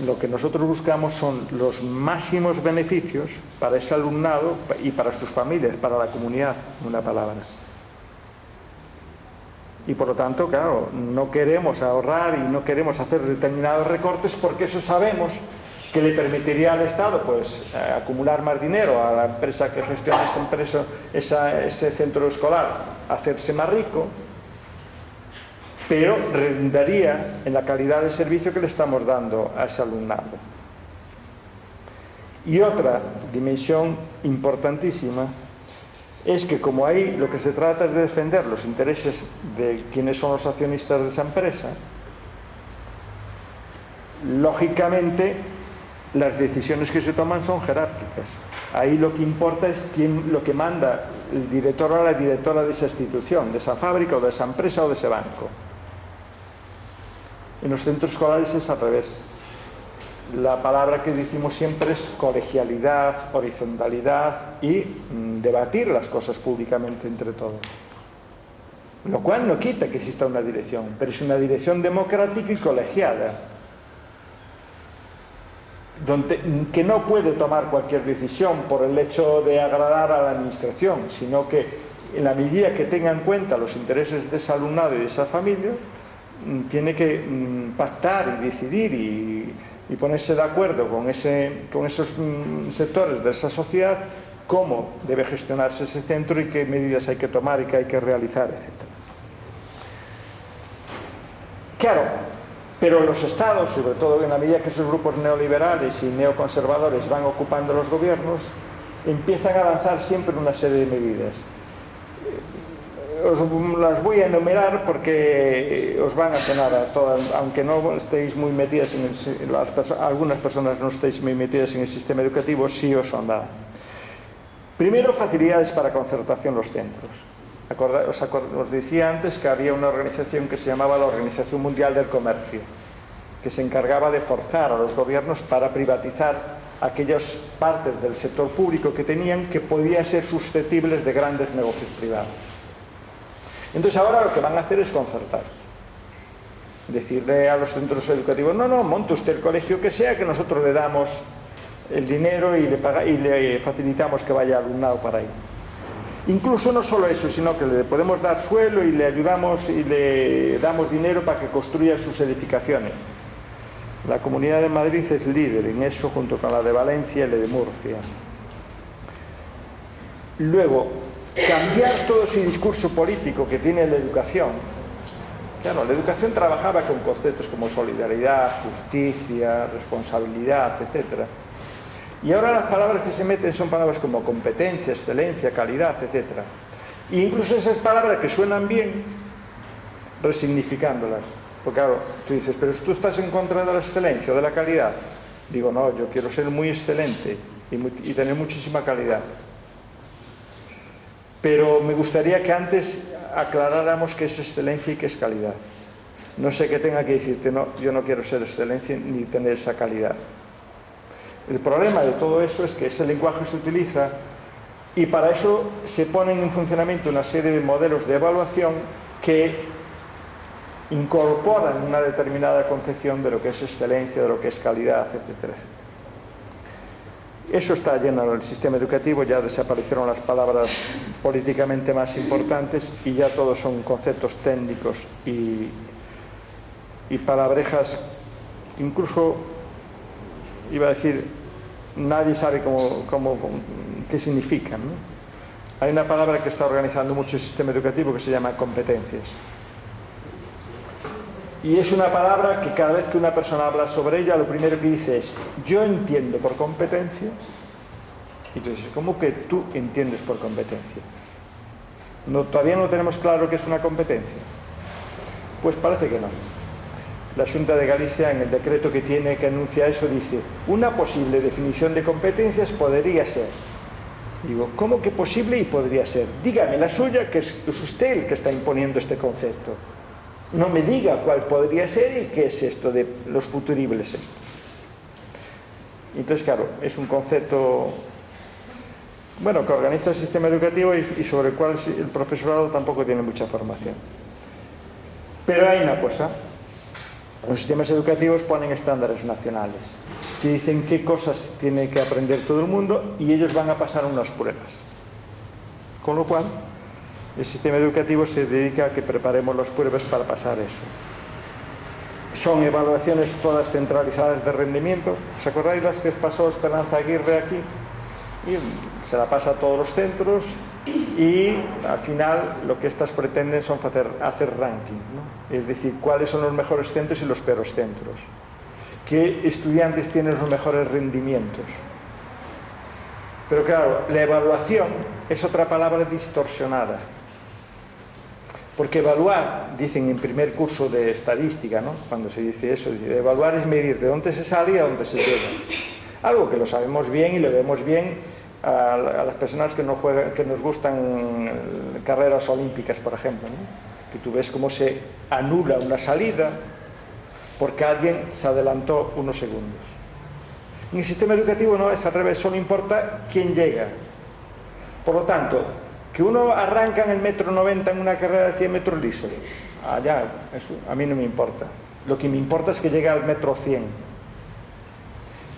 Lo que nosotros buscamos son los máximos beneficios para ese alumnado y para sus familias, para la comunidad, en una palabra. Y por lo tanto, claro, no queremos ahorrar y no queremos hacer determinados recortes porque eso sabemos que le permitiría al Estado pues acumular más dinero, a la empresa que gestiona ese centro escolar, hacerse más rico, pero redundaría en la calidad de servicio que le estamos dando a ese alumnado. Y otra dimensión importantísima es que como ahí lo que se trata es de defender los intereses de quienes son los accionistas de esa empresa, lógicamente las decisiones que se toman son jerárquicas. Ahí lo que importa es lo que manda el director o la directora de esa institución, de esa fábrica o de esa empresa o de ese banco. En los centros escolares es al revés. La palabra que decimos siempre es colegialidad, horizontalidad y debatir las cosas públicamente entre todos. Lo cual no quita que exista una dirección, pero es una dirección democrática y colegiada, que no puede tomar cualquier decisión por el hecho de agradar a la administración, sino que en la medida que tenga en cuenta los intereses de ese alumnado y de esa familia, tiene que pactar y decidir y ponerse de acuerdo con esos sectores de esa sociedad cómo debe gestionarse ese centro y qué medidas hay que tomar y qué hay que realizar, etc. Claro, pero los estados, sobre todo en la medida que esos grupos neoliberales y neoconservadores van ocupando los gobiernos, empiezan a lanzar siempre una serie de medidas. Os las voy a enumerar porque os van a sonar a todas, aunque no estéis muy metidas algunas personas no estéis muy metidas en el sistema educativo, sí os sonará. Primero, facilidades para concertación en los centros. Os decía antes que había una organización que se llamaba la Organización Mundial del Comercio, que se encargaba de forzar a los gobiernos para privatizar aquellas partes del sector público que tenían que podían ser susceptibles de grandes negocios privados. Entonces ahora lo que van a hacer es concertar. Decirle a los centros educativos, no, monte usted el colegio que sea, que nosotros le damos el dinero y le facilitamos que vaya alumnado para ahí. Incluso no solo eso, sino que le podemos dar suelo y le ayudamos y le damos dinero para que construya sus edificaciones. La Comunidad de Madrid es líder en eso, junto con la de Valencia y la de Murcia. Luego, cambiar todo ese discurso político que tiene la educación. Claro, la educación trabajaba con conceptos como solidaridad, justicia, responsabilidad, etc. Y ahora las palabras que se meten son palabras como competencia, excelencia, calidad, etc. E incluso esas palabras que suenan bien, resignificándolas. Porque claro, tú dices, pero tú estás en contra de la excelencia o de la calidad. Digo, no, yo quiero ser muy excelente y tener muchísima calidad. Pero me gustaría que antes aclaráramos qué es excelencia y qué es calidad. No sé qué tenga que decirte, no, yo no quiero ser excelencia ni tener esa calidad. El problema de todo eso es que ese lenguaje se utiliza y para eso se ponen en funcionamiento una serie de modelos de evaluación que incorporan una determinada concepción de lo que es excelencia, de lo que es calidad, etcétera, etcétera. Eso está lleno en el sistema educativo, ya desaparecieron las palabras políticamente más importantes y ya todos son conceptos técnicos y palabrejas, incluso, iba a decir, nadie sabe qué significan, ¿no? Hay una palabra que está organizando mucho el sistema educativo que se llama competencias. Y es una palabra que cada vez que una persona habla sobre ella, lo primero que dice es, yo entiendo por competencia. Y tú dices, ¿cómo que tú entiendes por competencia? ¿Todavía no tenemos claro qué es una competencia? Pues parece que no. La Xunta de Galicia, en el decreto que tiene, que anuncia eso, dice, una posible definición de competencias podría ser. Digo, ¿cómo que posible y podría ser? Dígame la suya, que es usted el que está imponiendo este concepto. No me diga cuál podría ser y qué es esto de los futuribles estos. Entonces, claro, es un concepto, bueno, que organiza el sistema educativo y sobre el cual el profesorado tampoco tiene mucha formación. Pero hay una cosa, los sistemas educativos ponen estándares nacionales, que dicen qué cosas tiene que aprender todo el mundo y ellos van a pasar unas pruebas. Con lo cual, el sistema educativo se dedica a que preparemos las pruebas para pasar eso. Son evaluaciones todas centralizadas de rendimiento. ¿Os acordáis las que pasó Esperanza Aguirre aquí? Y se la pasa a todos los centros y al final lo que estas pretenden son hacer ranking, ¿no? Es decir, cuáles son los mejores centros y los peores centros. ¿Qué estudiantes tienen los mejores rendimientos? Pero claro, la evaluación es otra palabra distorsionada. Porque evaluar, dicen en primer curso de estadística, ¿no? Cuando se dice eso, evaluar es medir de dónde se sale y a dónde se llega. Algo que lo sabemos bien y lo vemos bien a las personas que nos gustan carreras olímpicas, por ejemplo, ¿no? Que tú ves cómo se anula una salida porque alguien se adelantó unos segundos. En el sistema educativo no es al revés, solo importa quién llega. Por lo tanto, que uno arranca en el 1,90 m en una carrera de 100 metros lisos, allá, eso a mí no me importa. Lo que me importa es que llegue al 1,100 m.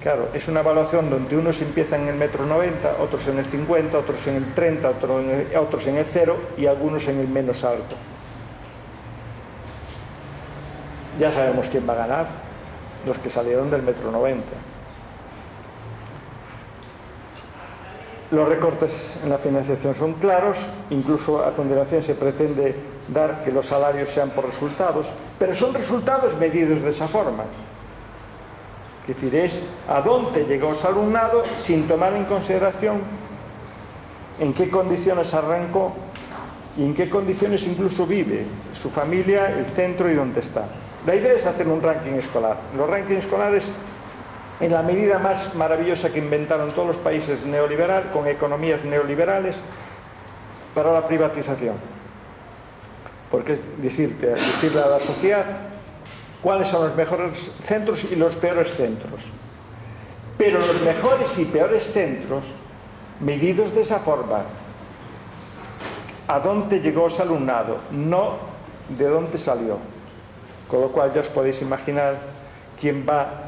Claro, es una evaluación donde unos empiezan en el 1,90 m, otros en el 50, otros en el 30, otros en el 0 y algunos en el menos alto. Ya sabemos quién va a ganar, los que salieron del 1,90 m. Los recortes en la financiación son claros, incluso a continuación se pretende dar que los salarios sean por resultados, pero son resultados medidos de esa forma. Es decir, es a dónde llegó su alumnado sin tomar en consideración en qué condiciones arrancó y en qué condiciones incluso vive su familia, el centro y dónde está. La idea es hacer un ranking escolar. Los rankings escolares, en la medida más maravillosa que inventaron todos los países neoliberales, con economías neoliberales, para la privatización. Porque es decirle a la sociedad cuáles son los mejores centros y los peores centros. Pero los mejores y peores centros, medidos de esa forma, a dónde llegó ese alumnado, no de dónde salió. Con lo cual ya os podéis imaginar quién va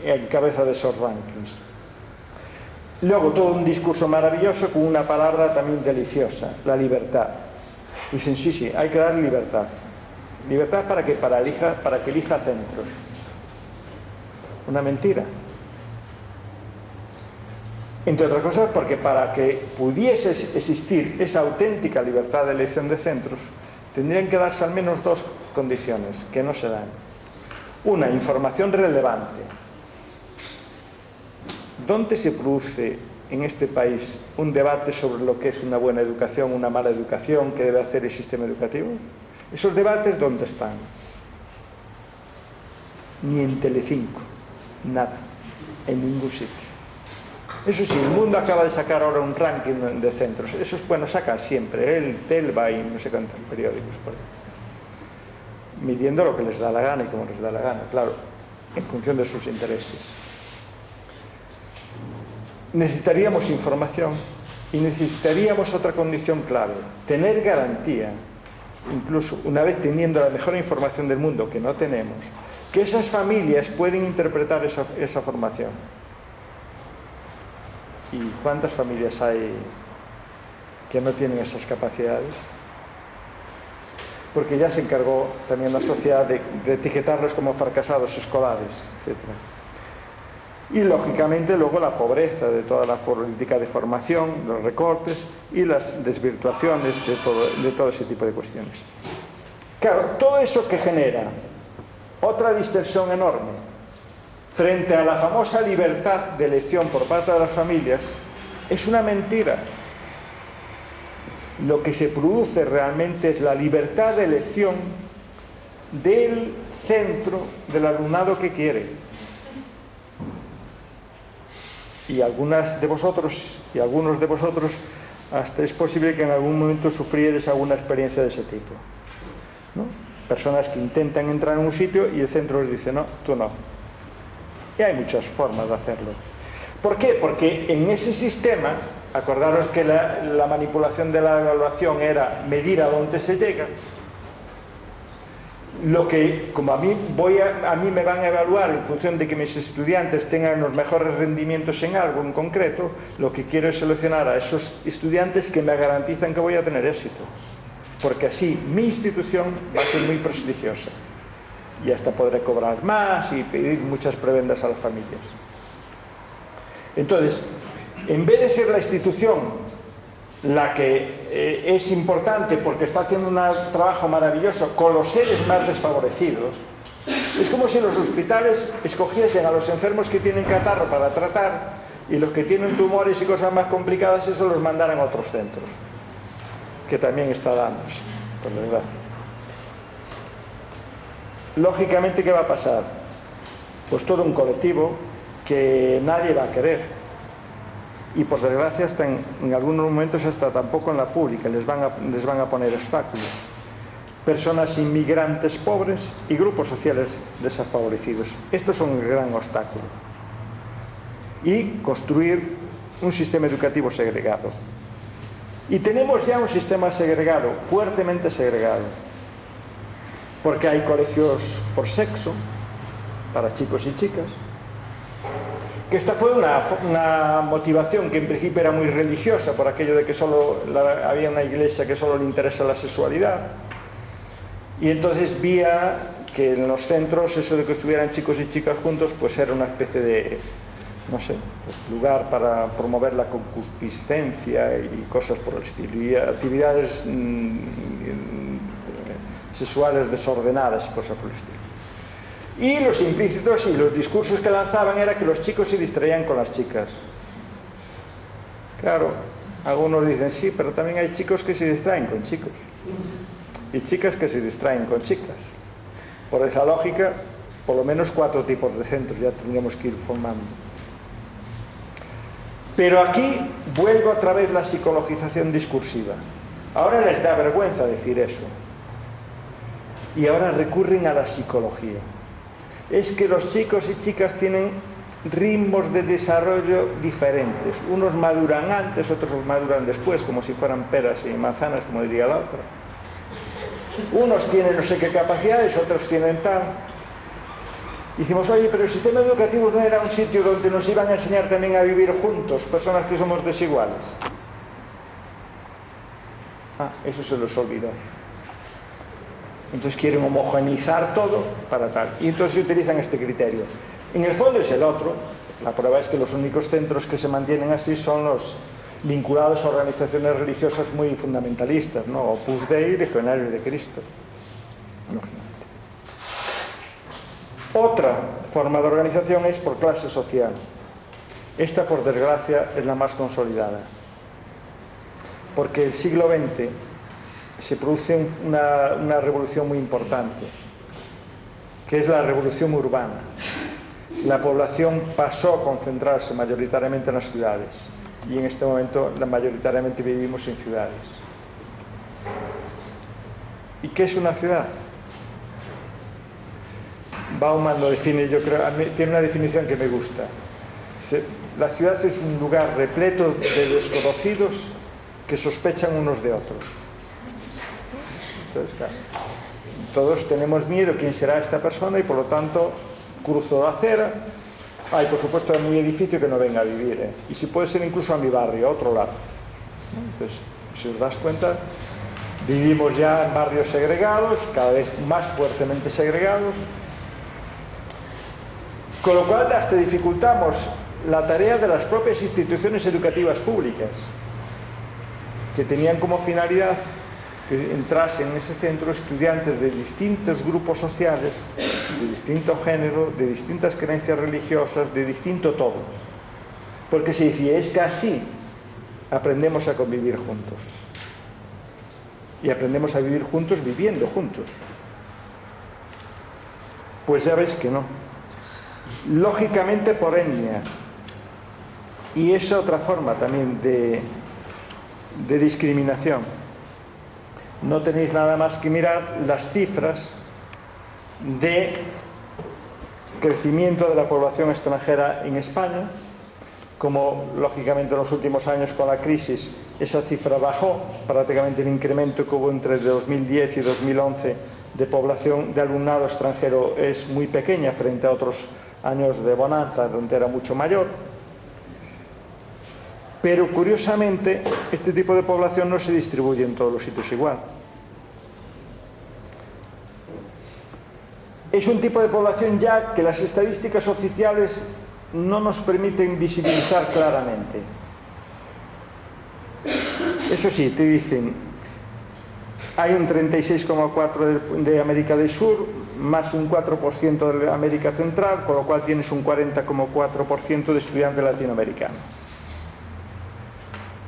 en cabeza de esos rankings. Luego todo un discurso maravilloso con una palabra también deliciosa, la libertad. Dicen, sí, hay que dar libertad. ¿Libertad para qué? Para que elija centros. Una mentira. Entre otras cosas porque para que pudiese existir esa auténtica libertad de elección de centros, tendrían que darse al menos dos condiciones que no se dan. Una, información relevante. ¿Dónde se produce en este país un debate sobre lo que es una buena educación, una mala educación, qué debe hacer el sistema educativo? ¿Esos debates dónde están? Ni en Telecinco, nada, en ningún sitio. Eso sí, el mundo acaba de sacar ahora un ranking de centros. Eso es bueno, sacan siempre, el Telva y no sé cuántos periódicos por ahí. Midiendo lo que les da la gana y cómo les da la gana, claro, en función de sus intereses. Necesitaríamos información y necesitaríamos otra condición clave, tener garantía, incluso una vez teniendo la mejor información del mundo, que no tenemos, que esas familias pueden interpretar esa formación. ¿Y cuántas familias hay que no tienen esas capacidades? Porque ya se encargó también la sociedad de etiquetarlos como fracasados escolares, etc. Y lógicamente luego la pobreza de toda la política de formación, los recortes y las desvirtuaciones de todo ese tipo de cuestiones. Claro, todo eso que genera otra distorsión enorme frente a la famosa libertad de elección por parte de las familias, es una mentira. Lo que se produce realmente es la libertad de elección del centro del alumnado que quiere. Y algunas de vosotros y algunos de vosotros hasta es posible que en algún momento sufrierais alguna experiencia de ese tipo, ¿no? Personas que intentan entrar en un sitio y el centro les dice no, tú no. Y hay muchas formas de hacerlo. ¿Por qué? Porque en ese sistema, acordaros que la manipulación de la evaluación era medir a dónde se llega. Lo que, como a mí me van a evaluar en función de que mis estudiantes tengan los mejores rendimientos en algo en concreto, lo que quiero es seleccionar a esos estudiantes que me garantizan que voy a tener éxito. Porque así mi institución va a ser muy prestigiosa. Y hasta podré cobrar más y pedir muchas prebendas a las familias. Entonces, en vez de ser la institución la que es importante porque está haciendo un trabajo maravilloso con los seres más desfavorecidos, es como si los hospitales escogiesen a los enfermos que tienen catarro para tratar Y los que tienen tumores y cosas más complicadas, eso los mandarán a otros centros, que también está dándose, por desgracia. Lógicamente, ¿qué va a pasar? Pues todo un colectivo que nadie va a querer. Y por desgracia, hasta en algunos momentos, hasta tampoco en la pública, les van a poner obstáculos. Personas inmigrantes pobres y grupos sociales desfavorecidos. Estos son el gran obstáculo. Y construir un sistema educativo segregado. Y tenemos ya un sistema segregado, fuertemente segregado, porque hay colegios por sexo, para chicos y chicas, que esta fue una motivación que en principio era muy religiosa, por aquello de que había una iglesia que solo le interesa la sexualidad, y entonces vía que en los centros eso de que estuvieran chicos y chicas juntos pues era una especie de, no sé, pues lugar para promover la concupiscencia y cosas por el estilo, y actividades sexuales desordenadas y cosas por el estilo. Y los implícitos y los discursos que lanzaban era que los chicos se distraían con las chicas. Claro, algunos dicen sí, pero también hay chicos que se distraen con chicos y chicas que se distraen con chicas. Por esa lógica, por lo menos 4 tipos de centros ya tendríamos que ir formando. Pero aquí vuelve otra vez la psicologización discursiva. Ahora les da vergüenza decir eso. Y ahora recurren a la psicología. Es que los chicos y chicas tienen ritmos de desarrollo diferentes. Unos maduran antes, otros maduran después, como si fueran peras y manzanas, como diría la otra. Unos tienen no sé qué capacidades, otros tienen tal. Y decimos, oye, pero el sistema educativo no era un sitio donde nos iban a enseñar también a vivir juntos, personas que somos desiguales. Eso se los olvidó. Entonces quieren homogeneizar todo para tal. Y entonces utilizan este criterio. En el fondo es el otro. La prueba es que los únicos centros que se mantienen así son los vinculados a organizaciones religiosas muy fundamentalistas, ¿no? Opus Dei y Legionarios de Cristo. Otra forma de organización es por clase social. Esta, por desgracia, es la más consolidada. Porque el siglo XX se produce una revolución muy importante, que es la revolución urbana. La población pasó a concentrarse mayoritariamente en las ciudades y en este momento mayoritariamente vivimos en ciudades. ¿Y qué es una ciudad? Bauman lo define, yo creo, tiene una definición que me gusta. La ciudad es un lugar repleto de desconocidos que sospechan unos de otros. Entonces, claro, todos tenemos miedo quién será esta persona y por lo tanto cruzo la acera. Hay, por supuesto, en mi edificio que no venga a vivir, y si puede ser incluso a mi barrio, a otro lado. Entonces, si os das cuenta, vivimos ya en barrios segregados, cada vez más fuertemente segregados, con lo cual hasta dificultamos la tarea de las propias instituciones educativas públicas, que tenían como finalidad que entrasen en ese centro estudiantes de distintos grupos sociales, de distinto género, de distintas creencias religiosas, de distinto todo. Porque se decía, es que así aprendemos a convivir juntos. Y aprendemos a vivir juntos viviendo juntos. Pues ya ves que no. Lógicamente por etnia. Y es otra forma también de discriminación. No tenéis nada más que mirar las cifras de crecimiento de la población extranjera en España. Como lógicamente en los últimos años con la crisis esa cifra bajó, prácticamente el incremento que hubo entre 2010 y 2011 de población de alumnado extranjero es muy pequeña frente a otros años de bonanza donde era mucho mayor. Pero curiosamente este tipo de población no se distribuye en todos los sitios igual. Es un tipo de población ya que las estadísticas oficiales no nos permiten visibilizar claramente. Eso sí, te dicen, hay un 36,4% de América del Sur, más un 4% de América Central, con lo cual tienes un 40,4% de estudiantes latinoamericanos.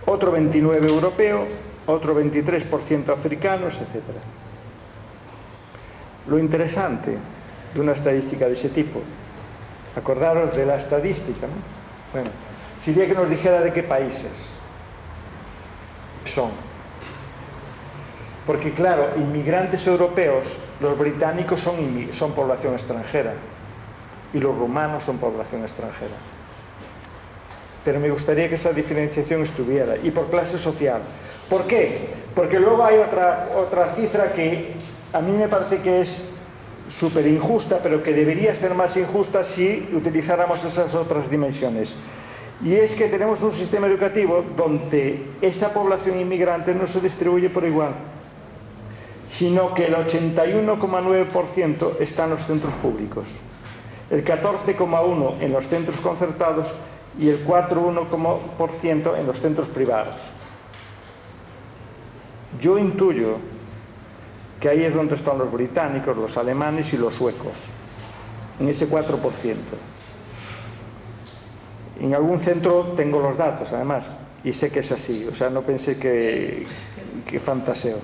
Otro 29% europeo, otro 23% africanos, etc. Lo interesante de una estadística de ese tipo, acordaros de la estadística, ¿no? Bueno, sería que nos dijera de qué países son. Porque claro, inmigrantes europeos, los británicos son población extranjera y los rumanos son población extranjera. Pero me gustaría que esa diferenciación estuviera. Y por clase social. ¿Por qué? Porque luego hay otra cifra que a mí me parece que es súper injusta, pero que debería ser más injusta si utilizáramos esas otras dimensiones. Y es que tenemos un sistema educativo donde esa población inmigrante no se distribuye por igual, sino que el 81,9% está en los centros públicos, el 14,1% en los centros concertados y el 4,1% en los centros privados. Yo intuyo que ahí es donde están los británicos, los alemanes y los suecos, en ese 4%. En algún centro tengo los datos, además, y sé que es así, o sea, no pensé que fantaseo.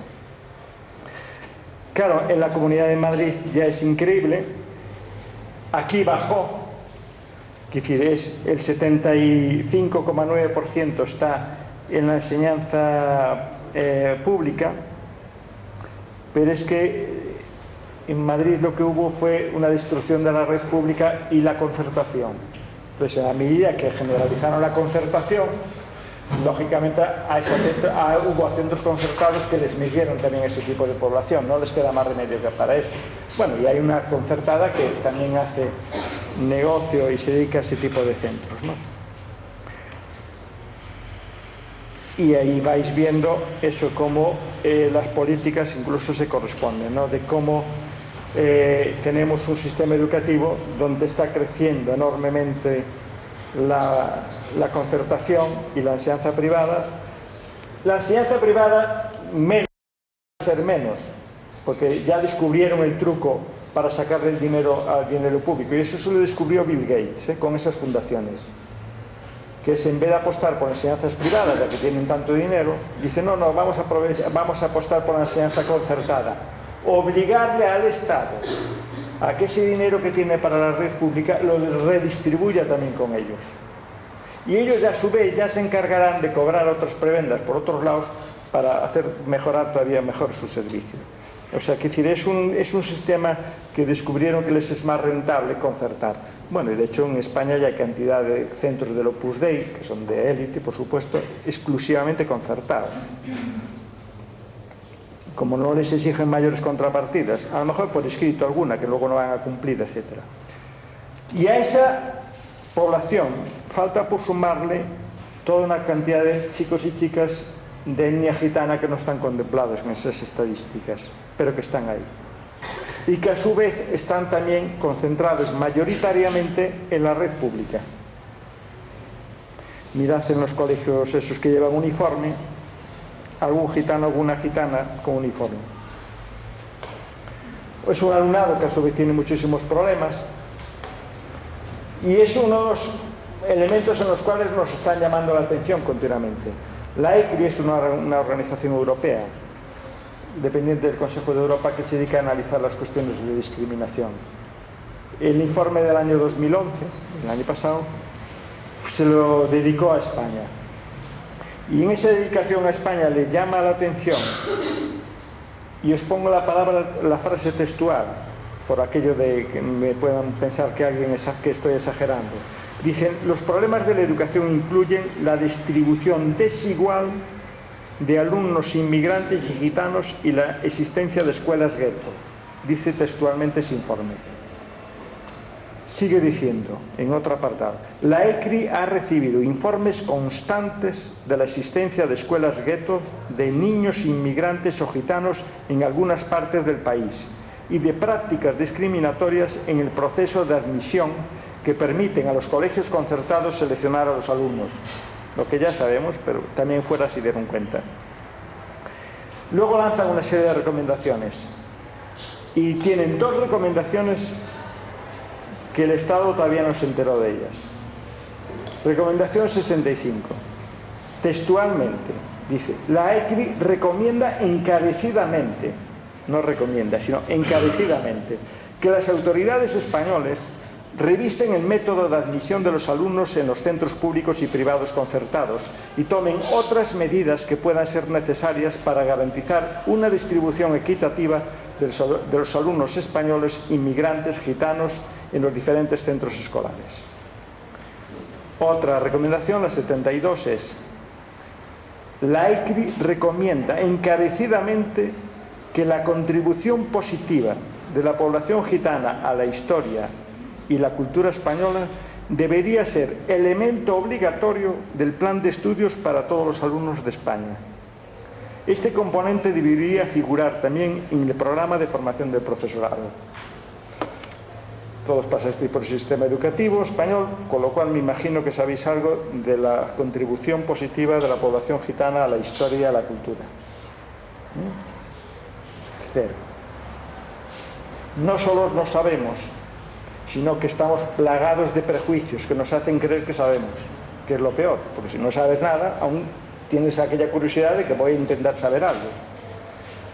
Claro, en la Comunidad de Madrid ya es increíble, aquí bajó, es decir, el 75,9% está en la enseñanza pública, pero es que en Madrid lo que hubo fue una destrucción de la red pública y la concertación. Entonces, a medida que generalizaron la concertación, lógicamente hubo centros concertados que les midieron también ese tipo de población, no les queda más remedio que para eso. Bueno, y hay una concertada que también hace negocio y se dedica a ese tipo de centros, ¿no? Y ahí vais viendo eso, cómo las políticas incluso se corresponden, ¿no? De cómo tenemos un sistema educativo donde está creciendo enormemente la concertación y la enseñanza privada. La enseñanza privada menos, porque ya descubrieron el truco para sacarle el dinero al dinero público, y eso se lo descubrió Bill Gates, con esas fundaciones, que es, en vez de apostar por enseñanzas privadas, ya que tienen tanto dinero, dice no, vamos a apostar por la enseñanza concertada, obligarle al Estado a que ese dinero que tiene para la red pública lo redistribuya también con ellos. Y ellos ya a su vez ya se encargarán de cobrar otras prebendas por otros lados para hacer mejorar todavía mejor su servicio. O sea, que decir, es un sistema que descubrieron que les es más rentable concertar. Bueno, y de hecho en España ya hay cantidad de centros del Opus Dei, que son de élite, por supuesto, exclusivamente concertados. Como no les exigen mayores contrapartidas, a lo mejor por escrito alguna, que luego no van a cumplir, etc. Y a esa población falta por sumarle toda una cantidad de chicos y chicas de etnia gitana que no están contemplados en esas estadísticas, pero que están ahí. Y que a su vez están también concentrados mayoritariamente en la red pública. Mirad en los colegios esos que llevan uniforme, algún gitano, alguna gitana con uniforme. Es un alumnado que a su vez tiene muchísimos problemas, y es uno de los elementos en los cuales nos están llamando la atención continuamente. La ECRI es una organización europea, dependiente del Consejo de Europa, que se dedica a analizar las cuestiones de discriminación. El informe del año 2011, el año pasado, se lo dedicó a España. Y en esa dedicación a España le llama la atención, y os pongo la frase textual, por aquello de que me puedan pensar que estoy exagerando. Dicen, los problemas de la educación incluyen la distribución desigual de alumnos inmigrantes y gitanos y la existencia de escuelas gueto. Dice textualmente ese informe. Sigue diciendo, en otro apartado, la ECRI ha recibido informes constantes de la existencia de escuelas gueto de niños inmigrantes o gitanos en algunas partes del país y de prácticas discriminatorias en el proceso de admisión que permiten a los colegios concertados seleccionar a los alumnos. Lo que ya sabemos, pero también fuera se dieron cuenta. Luego lanzan una serie de recomendaciones. y tienen dos recomendaciones que el Estado todavía no se enteró de ellas. Recomendación 65. Textualmente, dice: la ECRI recomienda encarecidamente, no recomienda, sino encarecidamente, que las autoridades españoles revisen el método de admisión de los alumnos en los centros públicos y privados concertados y tomen otras medidas que puedan ser necesarias para garantizar una distribución equitativa de los alumnos españoles, inmigrantes, gitanos, en los diferentes centros escolares. Otra recomendación, la 72, es: la ECRI recomienda encarecidamente que la contribución positiva de la población gitana a la historia y la cultura española debería ser elemento obligatorio del plan de estudios para todos los alumnos de España. Este componente debería figurar también en el programa de formación del profesorado. Todos pasasteis por el sistema educativo español, con lo cual me imagino que sabéis algo de la contribución positiva de la población gitana a la historia y a la cultura. Cero. No solo no sabemos, sino que estamos plagados de prejuicios que nos hacen creer que sabemos, que es lo peor, porque si no sabes nada, aún tienes aquella curiosidad de que voy a intentar saber algo.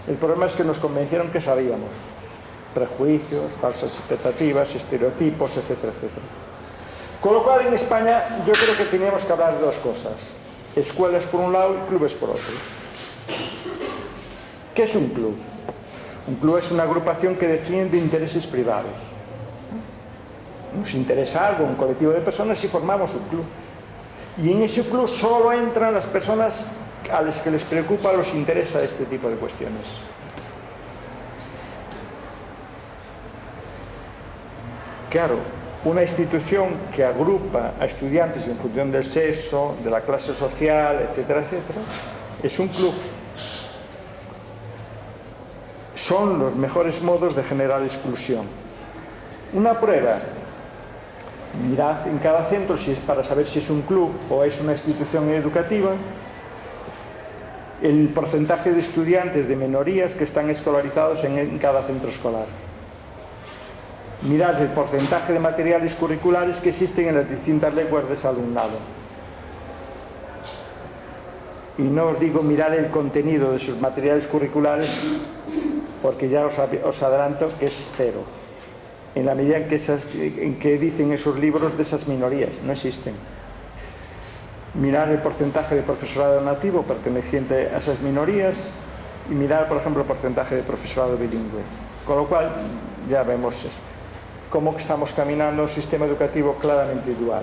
El problema es que nos convencieron que sabíamos. Prejuicios, falsas expectativas, estereotipos, etcétera, etcétera. Con lo cual, en España, yo creo que teníamos que hablar de dos cosas: escuelas por un lado y clubes por otros. ¿Qué es un club? Un club es una agrupación que defiende intereses privados. Nos interesa algo, un colectivo de personas, y formamos un club. Y en ese club solo entran las personas a las que les preocupa o les interesa este tipo de cuestiones. Claro, una institución que agrupa a estudiantes en función del sexo, de la clase social, etcétera, etcétera, es un club. Son los mejores modos de generar exclusión. Una prueba: mirad en cada centro para saber si es un club o es una institución educativa el porcentaje de estudiantes de minorías que están escolarizados en cada centro escolar. Mirad el porcentaje de materiales curriculares que existen en las distintas lenguas de ese alumnado. Y no os digo mirar el contenido de sus materiales curriculares, porque ya os adelanto que es cero. En la medida en que dicen esos libros de esas minorías, no existen. Mirar el porcentaje de profesorado nativo perteneciente a esas minorías y mirar, por ejemplo, el porcentaje de profesorado bilingüe. Con lo cual, ya vemos eso. Cómo estamos caminando un sistema educativo claramente dual.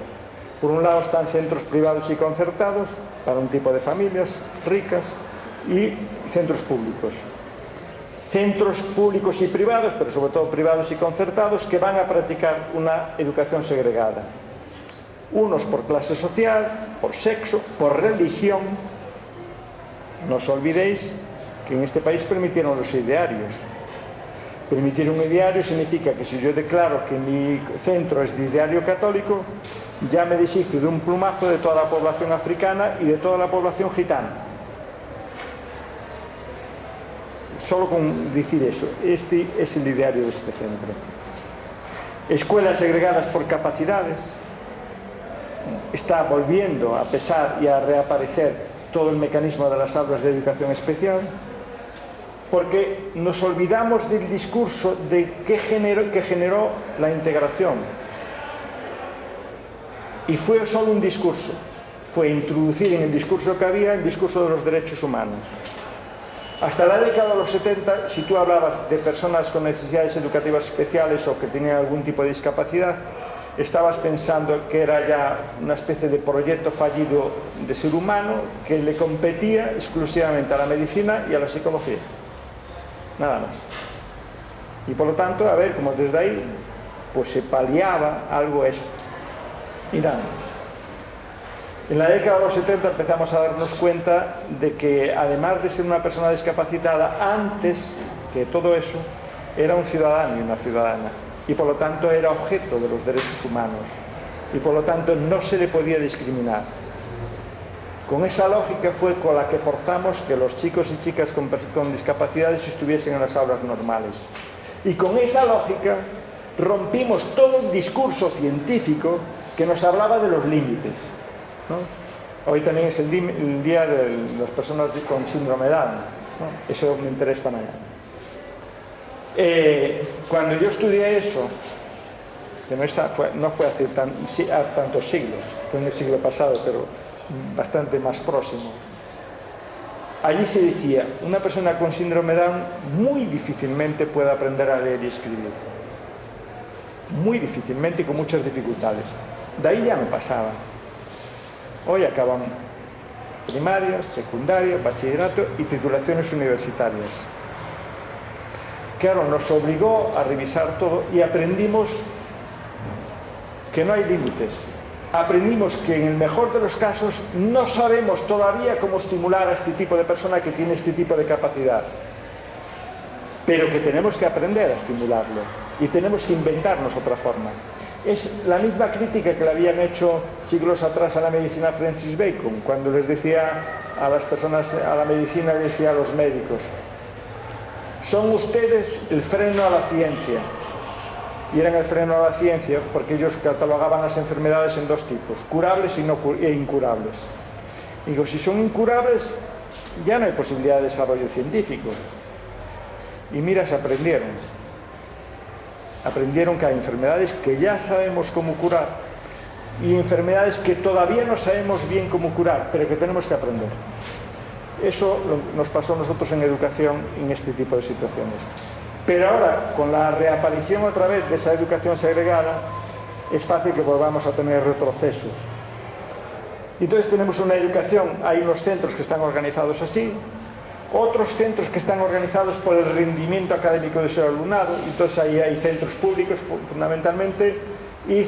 Por un lado están centros privados y concertados para un tipo de familias ricas y centros públicos. Centros públicos y privados, pero sobre todo privados y concertados, que van a practicar una educación segregada. Unos por clase social, por sexo, por religión. No os olvidéis que en este país permitieron los idearios. Permitir un ideario significa que si yo declaro que mi centro es de ideario católico, ya me deshizo de un plumazo de toda la población africana y de toda la población gitana. Solo con decir eso, este es el ideario de este centro. Escuelas segregadas por capacidades. Está volviendo a pesar y a reaparecer todo el mecanismo de las aulas de educación especial, porque nos olvidamos del discurso que generó la integración. Y fue solo un discurso, fue introducir en el discurso que había el discurso de los derechos humanos. Hasta la década de los 70, si tú hablabas de personas con necesidades educativas especiales o que tenían algún tipo de discapacidad, estabas pensando que era ya una especie de proyecto fallido de ser humano que le competía exclusivamente a la medicina y a la psicología. Nada más. Y por lo tanto, a ver, como desde ahí, pues se paliaba algo eso. Y nada más. En la década de los 70 empezamos a darnos cuenta de que, además de ser una persona discapacitada, antes que todo eso, era un ciudadano y una ciudadana. Y por lo tanto era objeto de los derechos humanos. Y por lo tanto no se le podía discriminar. Con esa lógica fue con la que forzamos que los chicos y chicas con discapacidades estuviesen en las aulas normales. Y con esa lógica rompimos todo el discurso científico que nos hablaba de los límites, ¿no? Hoy también es el día de las personas con síndrome de Down, ¿no? Eso me interesa esta mañana. Cuando yo estudié eso, que no fue hace tantos siglos, fue en el siglo pasado, pero bastante más próximo, allí se decía, una persona con síndrome de Down muy difícilmente puede aprender a leer y escribir. Muy difícilmente y con muchas dificultades. De ahí ya no pasaba. Hoy acaban primaria, secundaria, bachillerato y titulaciones universitarias. Claro, nos obligó a revisar todo y aprendimos que no hay límites. Aprendimos que en el mejor de los casos no sabemos todavía cómo estimular a este tipo de persona que tiene este tipo de capacidad, pero que tenemos que aprender a estimularlo y tenemos que inventarnos otra forma. Es la misma crítica que le habían hecho siglos atrás a la medicina Francis Bacon, cuando les decía a las personas, a la medicina le decía a los médicos, son ustedes el freno a la ciencia. Y eran el freno a la ciencia porque ellos catalogaban las enfermedades en dos tipos, curables e incurables. Digo, si son incurables, ya no hay posibilidad de desarrollo científico. Y mira, se aprendieron. Aprendieron que hay enfermedades que ya sabemos cómo curar y enfermedades que todavía no sabemos bien cómo curar, pero que tenemos que aprender. Eso nos pasó a nosotros en educación en este tipo de situaciones. Pero ahora, con la reaparición otra vez de esa educación segregada, es fácil que volvamos a tener retrocesos. Entonces tenemos una educación, hay unos centros que están organizados así, otros centros que están organizados por el rendimiento académico de su alumnado, entonces ahí hay centros públicos fundamentalmente y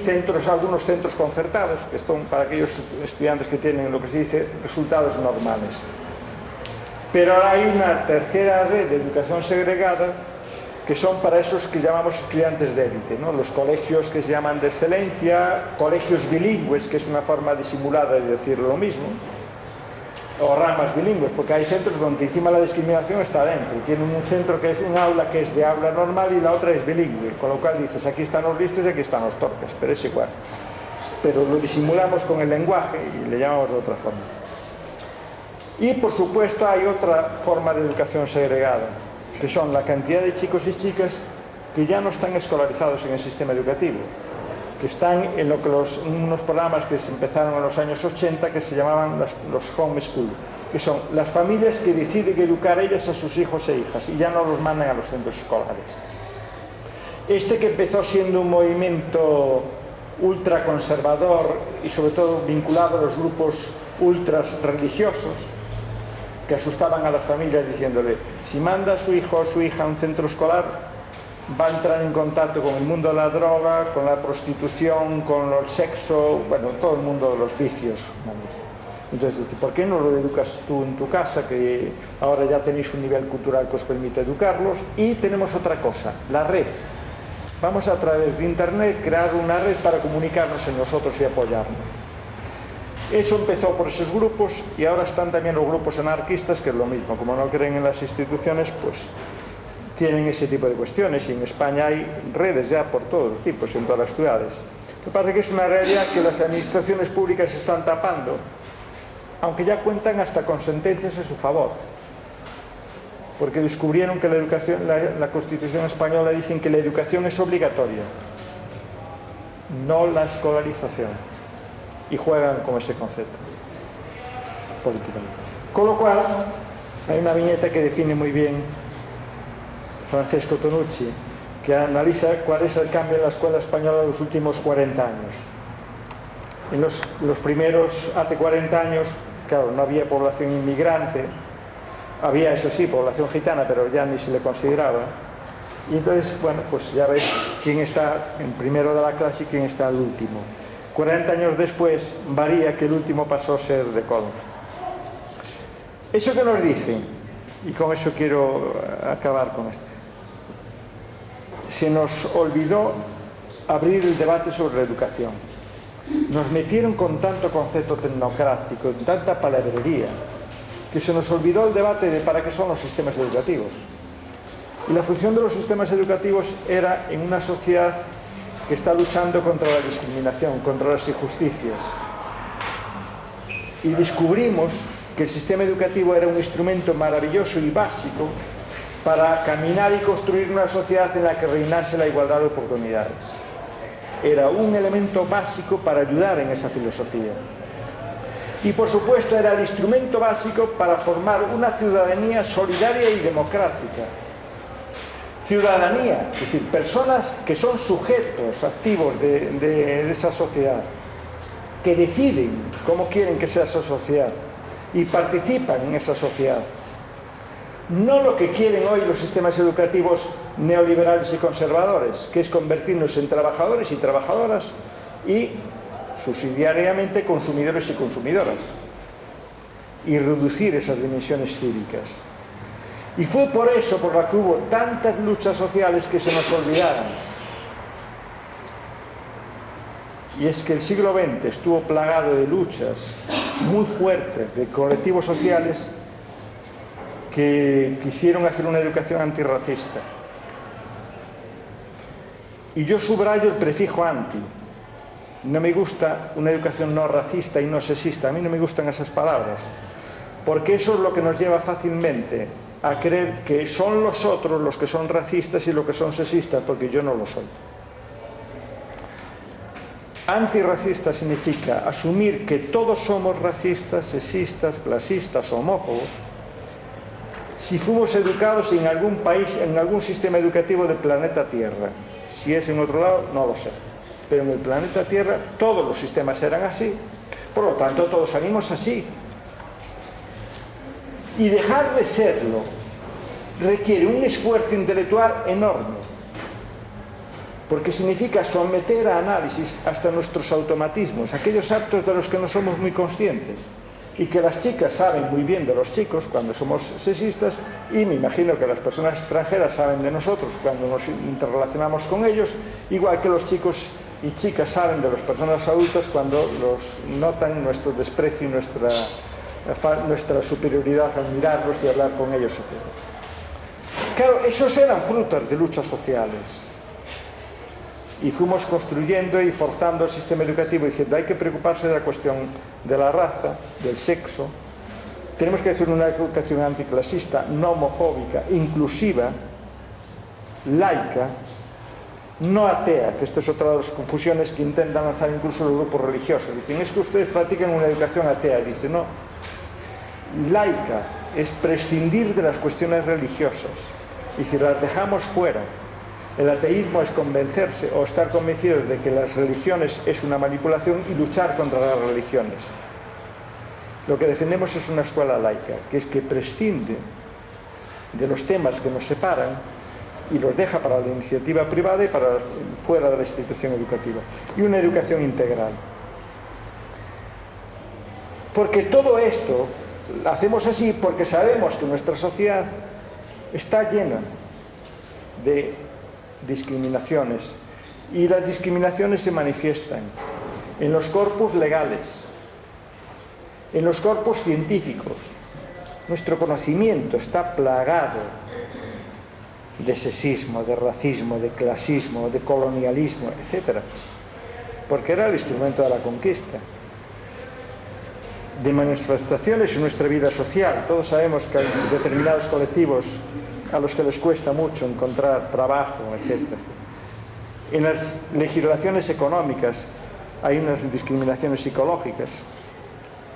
algunos centros concertados, que son para aquellos estudiantes que tienen lo que se dice resultados normales. Pero ahora hay una tercera red de educación segregada que son para esos que llamamos estudiantes de élite, ¿no? Los colegios que se llaman de excelencia, colegios bilingües, que es una forma disimulada de decir lo mismo, o ramas bilingües, porque hay centros donde encima la discriminación está dentro. Tienen un centro que es un aula que es de aula normal y la otra es bilingüe, con lo cual dices, aquí están los listos y aquí están los torpes, pero es igual. Pero lo disimulamos con el lenguaje y le llamamos de otra forma. Y por supuesto hay otra forma de educación segregada, que son la cantidad de chicos y chicas que ya no están escolarizados en el sistema educativo, que están en unos programas que se empezaron en los años 80 que se llamaban los homeschool, que son las familias que deciden educar ellas a sus hijos e hijas y ya no los mandan a los centros escolares. Este que empezó siendo un movimiento ultraconservador y sobre todo vinculado a los grupos ultras religiosos, que asustaban a las familias diciéndole, si manda a su hijo o a su hija a un centro escolar, va a entrar en contacto con el mundo de la droga, con la prostitución, con el sexo, bueno, todo el mundo de los vicios. Entonces, ¿por qué no lo educas tú en tu casa, que ahora ya tenéis un nivel cultural que os permite educarlos? Y tenemos otra cosa, la red. Vamos a través de internet crear una red para comunicarnos en nosotros y apoyarnos. Eso empezó por esos grupos y ahora están también los grupos anarquistas, que es lo mismo, como no creen en las instituciones, pues tienen ese tipo de cuestiones y en España hay redes ya por todos los tipos, en todas las ciudades. Me parece que es una realidad que las administraciones públicas están tapando, aunque ya cuentan hasta con sentencias a su favor, porque descubrieron que la Constitución española dicen que la educación es obligatoria, no la escolarización. Y juegan con ese concepto políticamente. Con lo cual, hay una viñeta que define muy bien Francesco Tonucci, que analiza cuál es el cambio en la escuela española en los últimos 40 años. En los primeros, hace 40 años, claro, no había población inmigrante, había, eso sí, población gitana, pero ya ni se le consideraba. Y entonces, bueno, pues ya veis quién está en primero de la clase y quién está al último. 40 años después varía que el último pasó a ser de Córdoba. ¿Eso qué nos dice? Y con eso quiero acabar con esto. Se nos olvidó abrir el debate sobre la educación. Nos metieron con tanto concepto tecnocrático, tanta palabrería, que se nos olvidó el debate de para qué son los sistemas educativos. Y la función de los sistemas educativos era en una sociedad que está luchando contra la discriminación, contra las injusticias. Y descubrimos que el sistema educativo era un instrumento maravilloso y básico para caminar y construir una sociedad en la que reinase la igualdad de oportunidades. Era un elemento básico para ayudar en esa filosofía. Y por supuesto era el instrumento básico para formar una ciudadanía solidaria y democrática. Ciudadanía, es decir, personas que son sujetos activos de esa sociedad, que deciden cómo quieren que sea esa sociedad y participan en esa sociedad. No lo que quieren hoy los sistemas educativos neoliberales y conservadores, que es convertirnos en trabajadores y trabajadoras y subsidiariamente consumidores y consumidoras, y reducir esas dimensiones cívicas. Y fue por eso por la que hubo tantas luchas sociales que se nos olvidaron. Y es que el siglo XX estuvo plagado de luchas muy fuertes de colectivos sociales que quisieron hacer una educación antirracista. Y yo subrayo el prefijo anti. No me gusta una educación no racista y no sexista. A mí no me gustan esas palabras, porque eso es lo que nos lleva fácilmente a creer que son los otros los que son racistas y los que son sexistas, porque yo no lo soy. Antirracista significa asumir que todos somos racistas, sexistas, clasistas, homófobos, si fuimos educados en algún país, en algún sistema educativo del planeta Tierra. Si es en otro lado, no lo sé. Pero en el planeta Tierra todos los sistemas eran así. Por lo tanto, todos salimos así. Y dejar de serlo requiere un esfuerzo intelectual enorme, porque significa someter a análisis hasta nuestros automatismos, aquellos actos de los que no somos muy conscientes, y que las chicas saben muy bien de los chicos cuando somos sexistas, y me imagino que las personas extranjeras saben de nosotros cuando nos interrelacionamos con ellos, igual que los chicos y chicas saben de las personas adultas cuando los notan nuestro desprecio y nuestra superioridad al mirarlos y hablar con ellos, etc. Claro, esos eran frutos de luchas sociales. Y fuimos construyendo y forzando el sistema educativo diciendo hay que preocuparse de la cuestión de la raza, del sexo. Tenemos que hacer una educación anticlasista, no homofóbica, inclusiva, laica, no atea, que esto es otra de las confusiones que intentan lanzar incluso los grupos religiosos. Dicen, es que ustedes practican una educación atea. Dicen, no. Laica es prescindir de las cuestiones religiosas. Y si las dejamos fuera, el ateísmo es convencerse o estar convencidos de que las religiones es una manipulación y luchar contra las religiones. Lo que defendemos es una escuela laica, que es que prescinde de los temas que nos separan y los deja para la iniciativa privada y para fuera de la institución educativa. Y una educación integral. Porque todo esto lo hacemos así porque sabemos que nuestra sociedad está llena de discriminaciones, y las discriminaciones se manifiestan en los corpus legales, en los corpus científicos. Nuestro conocimiento está plagado de sexismo, de racismo, de clasismo, de colonialismo, etc. Porque era el instrumento de la conquista. De manifestaciones en nuestra vida social. Todos sabemos que hay determinados colectivos a los que les cuesta mucho encontrar trabajo, etc. En las legislaciones económicas hay unas discriminaciones psicológicas,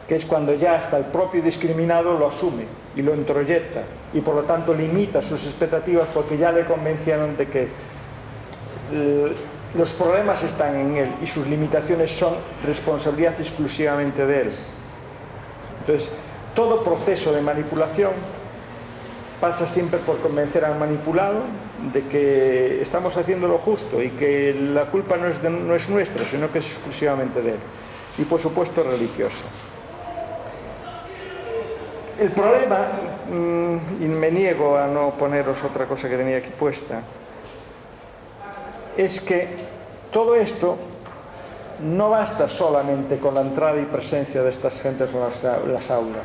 que es cuando ya hasta el propio discriminado lo asume y lo introyecta y por lo tanto limita sus expectativas porque ya le convencieron de que los problemas están en él y sus limitaciones son responsabilidad exclusivamente de él. Entonces, todo proceso de manipulación pasa siempre por convencer al manipulado de que estamos haciendo lo justo y que la culpa no es nuestra, sino que es exclusivamente de él. Y por supuesto religiosa. El problema, y me niego a no poneros otra cosa que tenía aquí puesta, es que todo esto no basta solamente con la entrada y presencia de estas gentes en las aulas,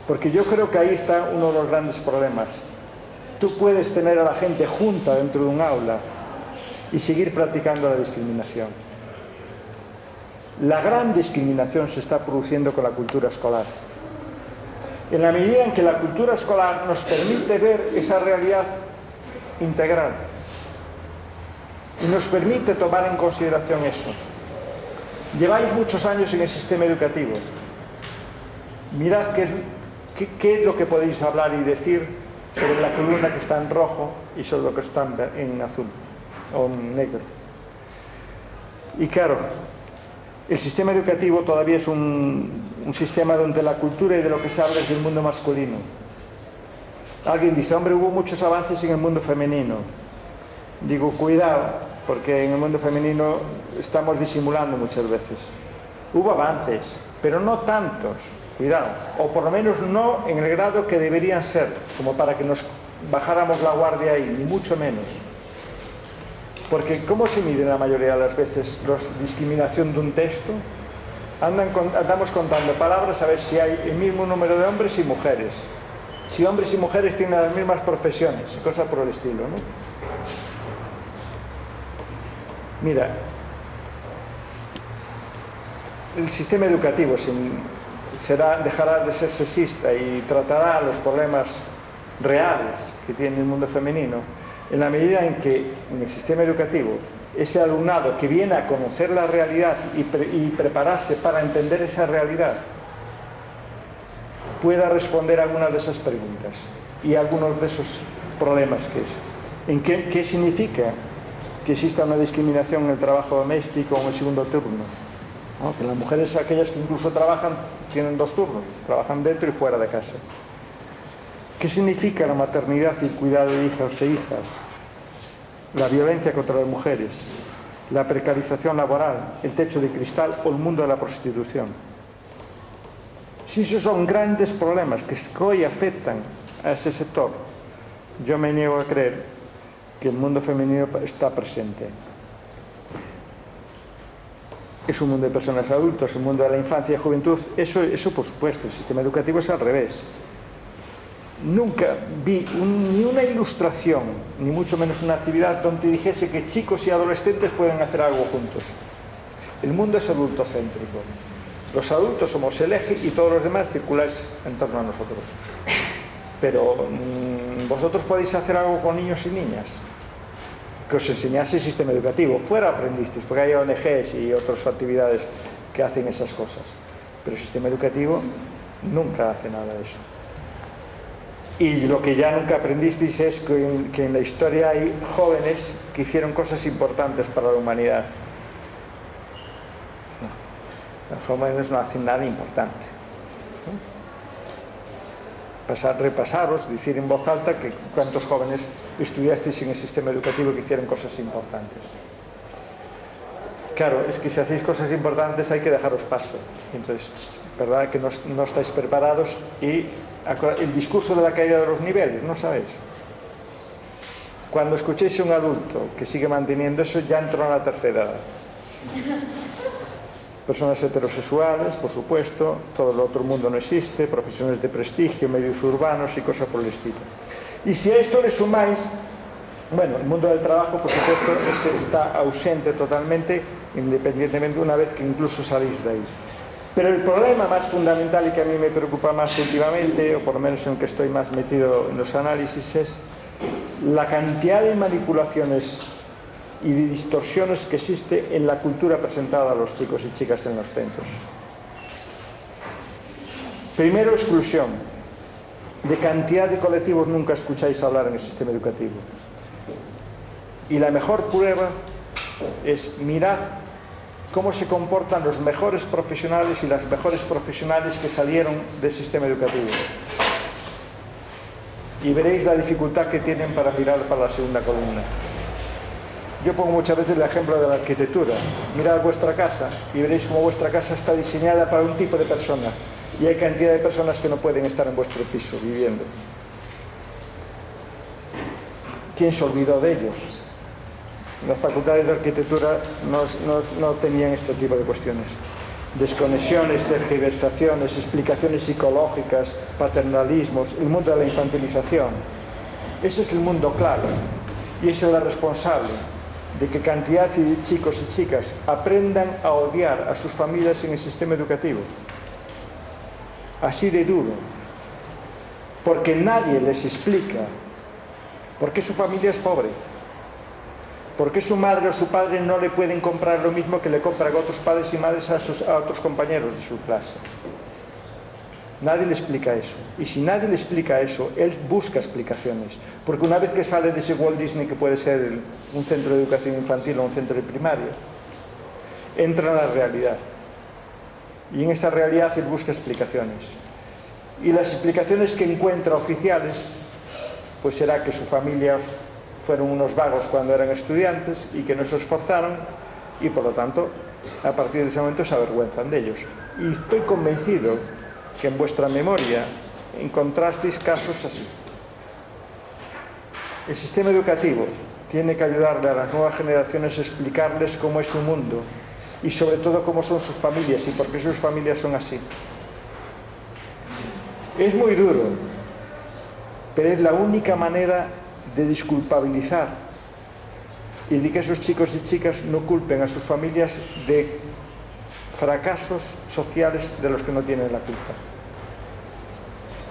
porque yo creo que ahí está uno de los grandes problemas. tú puedes tener a la gente junta dentro de un aula y seguir practicando la discriminación. La gran discriminación se está produciendo con la cultura escolar. En la medida en que la cultura escolar nos permite ver esa realidad integral y nos permite tomar en consideración eso. Lleváis muchos años en el sistema educativo. Mirad qué es lo que podéis hablar y decir sobre la columna que está en rojo y sobre lo que está en azul o en negro. Y claro, el sistema educativo todavía es un sistema donde la cultura y de lo que se habla es del mundo masculino. Alguien dice, hombre, hubo muchos avances en el mundo femenino. Digo, cuidado, porque en el mundo femenino estamos disimulando muchas veces. Hubo avances, pero no tantos, cuidado, o por lo menos no en el grado que deberían ser, como para que nos bajáramos la guardia ahí, ni mucho menos. Porque ¿cómo se mide la mayoría de las veces la discriminación de un texto? Andamos contando palabras a ver si hay el mismo número de hombres y mujeres, si hombres y mujeres tienen las mismas profesiones y cosas por el estilo, ¿no? Mira, el sistema educativo dejará de ser sexista y tratará los problemas reales que tiene el mundo femenino en la medida en que en el sistema educativo ese alumnado que viene a conocer la realidad y prepararse para entender esa realidad pueda responder a algunas de esas preguntas y algunos de esos problemas que es. ¿Qué significa que exista una discriminación en el trabajo doméstico o en el segundo turno? ¿No? Que las mujeres, aquellas que incluso trabajan, tienen 2 turnos, trabajan dentro y fuera de casa. ¿Qué significa la maternidad y el cuidado de hijos e hijas? La violencia contra las mujeres, la precarización laboral, el techo de cristal o el mundo de la prostitución. Si esos son grandes problemas que hoy afectan a ese sector, yo me niego a creer que el mundo femenino está presente. Es un mundo de personas adultas, un mundo de la infancia y juventud. Eso por supuesto, el sistema educativo es al revés. Nunca vi ni una ilustración, ni mucho menos una actividad donde dijese que chicos y adolescentes pueden hacer algo juntos. El mundo es adultocéntrico. Los adultos somos el eje y todos los demás circuláis en torno a nosotros. Pero vosotros podéis hacer algo con niños y niñas. Que os enseñase el sistema educativo. Fuera aprendisteis, porque hay ONGs y otras actividades que hacen esas cosas. Pero el sistema educativo nunca hace nada de eso. Y lo que ya nunca aprendisteis es que en la historia hay jóvenes que hicieron cosas importantes para la humanidad. No, los jóvenes no hacen nada importante. Repasaros, decir en voz alta que cuántos jóvenes estudiasteis en el sistema educativo que hicieron cosas importantes. Claro, es que si hacéis cosas importantes hay que dejaros paso. Entonces, ¿verdad que no estáis preparados? Y el discurso de la caída de los niveles, ¿no sabéis? Cuando escuchéis a un adulto que sigue manteniendo eso, ya entró en la tercera edad. Personas heterosexuales, por supuesto, todo el otro mundo no existe, profesiones de prestigio, medios urbanos y cosas por el estilo. Y si a esto le sumáis, bueno, el mundo del trabajo, por supuesto, está ausente totalmente, independientemente una vez que incluso salís de ahí. Pero el problema más fundamental y que a mí me preocupa más últimamente, o por lo menos en el que estoy más metido en los análisis, es la cantidad de manipulaciones y de distorsiones que existe en la cultura presentada a los chicos y chicas en los centros. Primero, exclusión. De cantidad de colectivos nunca escucháis hablar en el sistema educativo. Y la mejor prueba es mirad cómo se comportan los mejores profesionales y las mejores profesionales que salieron del sistema educativo. Y veréis la dificultad que tienen para mirar para la segunda columna. Yo pongo muchas veces el ejemplo de la arquitectura. Mirad vuestra casa y veréis cómo vuestra casa está diseñada para un tipo de persona. Y hay cantidad de personas que no pueden estar en vuestro piso viviendo. ¿Quién se olvidó de ellos? Las facultades de arquitectura no tenían este tipo de cuestiones. Desconexiones, tergiversaciones, explicaciones psicológicas, paternalismos, el mundo de la infantilización. Ese es el mundo claro, y esa es la responsable de que cantidad de chicos y chicas aprendan a odiar a sus familias en el sistema educativo. Así de duro. Porque nadie les explica por qué su familia es pobre. ¿Por qué su madre o su padre no le pueden comprar lo mismo que le compran otros padres y madres a otros compañeros de su clase? Nadie le explica eso. Y si nadie le explica eso, él busca explicaciones. Porque una vez que sale de ese Walt Disney, que puede ser un centro de educación infantil o un centro de primaria, entra en la realidad. Y en esa realidad él busca explicaciones. Y las explicaciones que encuentra oficiales, pues será que su familia fueron unos vagos cuando eran estudiantes y que no se esforzaron y por lo tanto a partir de ese momento se avergüenzan de ellos. Y estoy convencido que en vuestra memoria encontrasteis casos así. El sistema educativo tiene que ayudarle a las nuevas generaciones a explicarles cómo es su mundo y sobre todo cómo son sus familias y por qué sus familias son así. Es muy duro, pero es la única manera de desculpabilizar y de que esos chicos y chicas no culpen a sus familias de fracasos sociales de los que no tienen la culpa.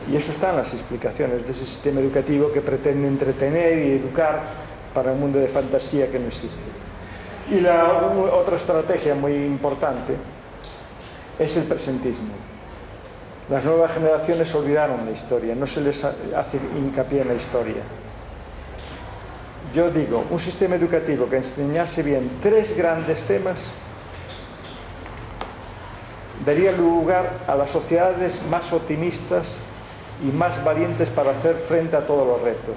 Y eso está en las explicaciones de ese sistema educativo que pretende entretener y educar para un mundo de fantasía que no existe. Y la otra estrategia muy importante es el presentismo. Las nuevas generaciones olvidaron la historia, no se les hace hincapié en la historia. Yo digo, un sistema educativo que enseñase bien 3 grandes temas daría lugar a las sociedades más optimistas y más valientes para hacer frente a todos los retos.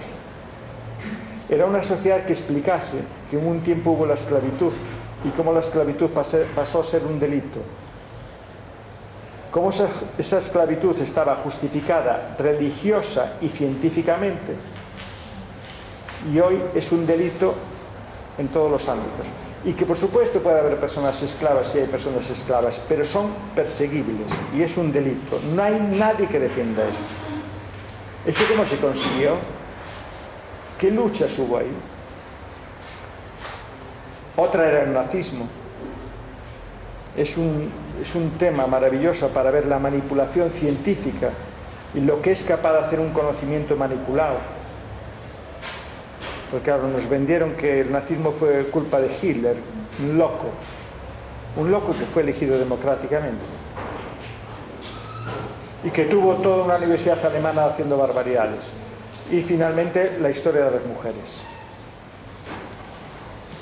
Era una sociedad que explicase que en un tiempo hubo la esclavitud y cómo la esclavitud pasó a ser un delito. Cómo esa esclavitud estaba justificada religiosa y científicamente y hoy es un delito en todos los ámbitos. Y que por supuesto puede haber personas esclavas y hay personas esclavas, pero son perseguibles y es un delito. No hay nadie que defienda eso. ¿Eso cómo se consiguió? ¿Qué luchas hubo ahí? Otra era el nazismo. Es un tema maravilloso para ver la manipulación científica y lo que es capaz de hacer un conocimiento manipulado. Porque claro, nos vendieron que el nazismo fue culpa de Hitler, un loco que fue elegido democráticamente y que tuvo toda una universidad alemana haciendo barbaridades. Y finalmente la historia de las mujeres.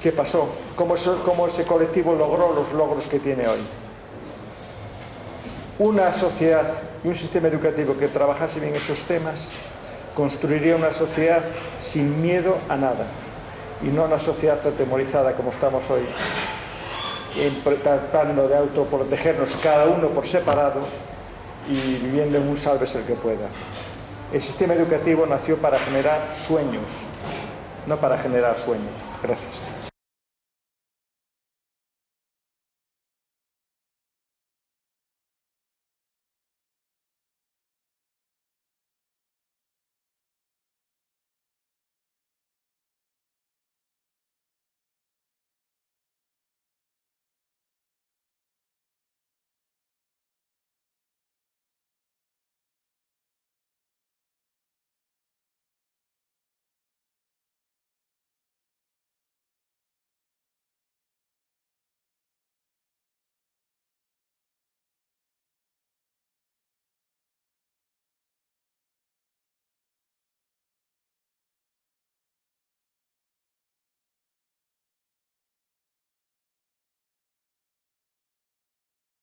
¿Qué pasó? ¿Cómo ese colectivo logró los logros que tiene hoy? Una sociedad y un sistema educativo que trabajase bien esos temas construiría una sociedad sin miedo a nada y no una sociedad atemorizada como estamos hoy, tratando de autoprotegernos cada uno por separado y viviendo en un sálvese el que pueda. El sistema educativo nació para generar sueños, no para generar sueños. Gracias.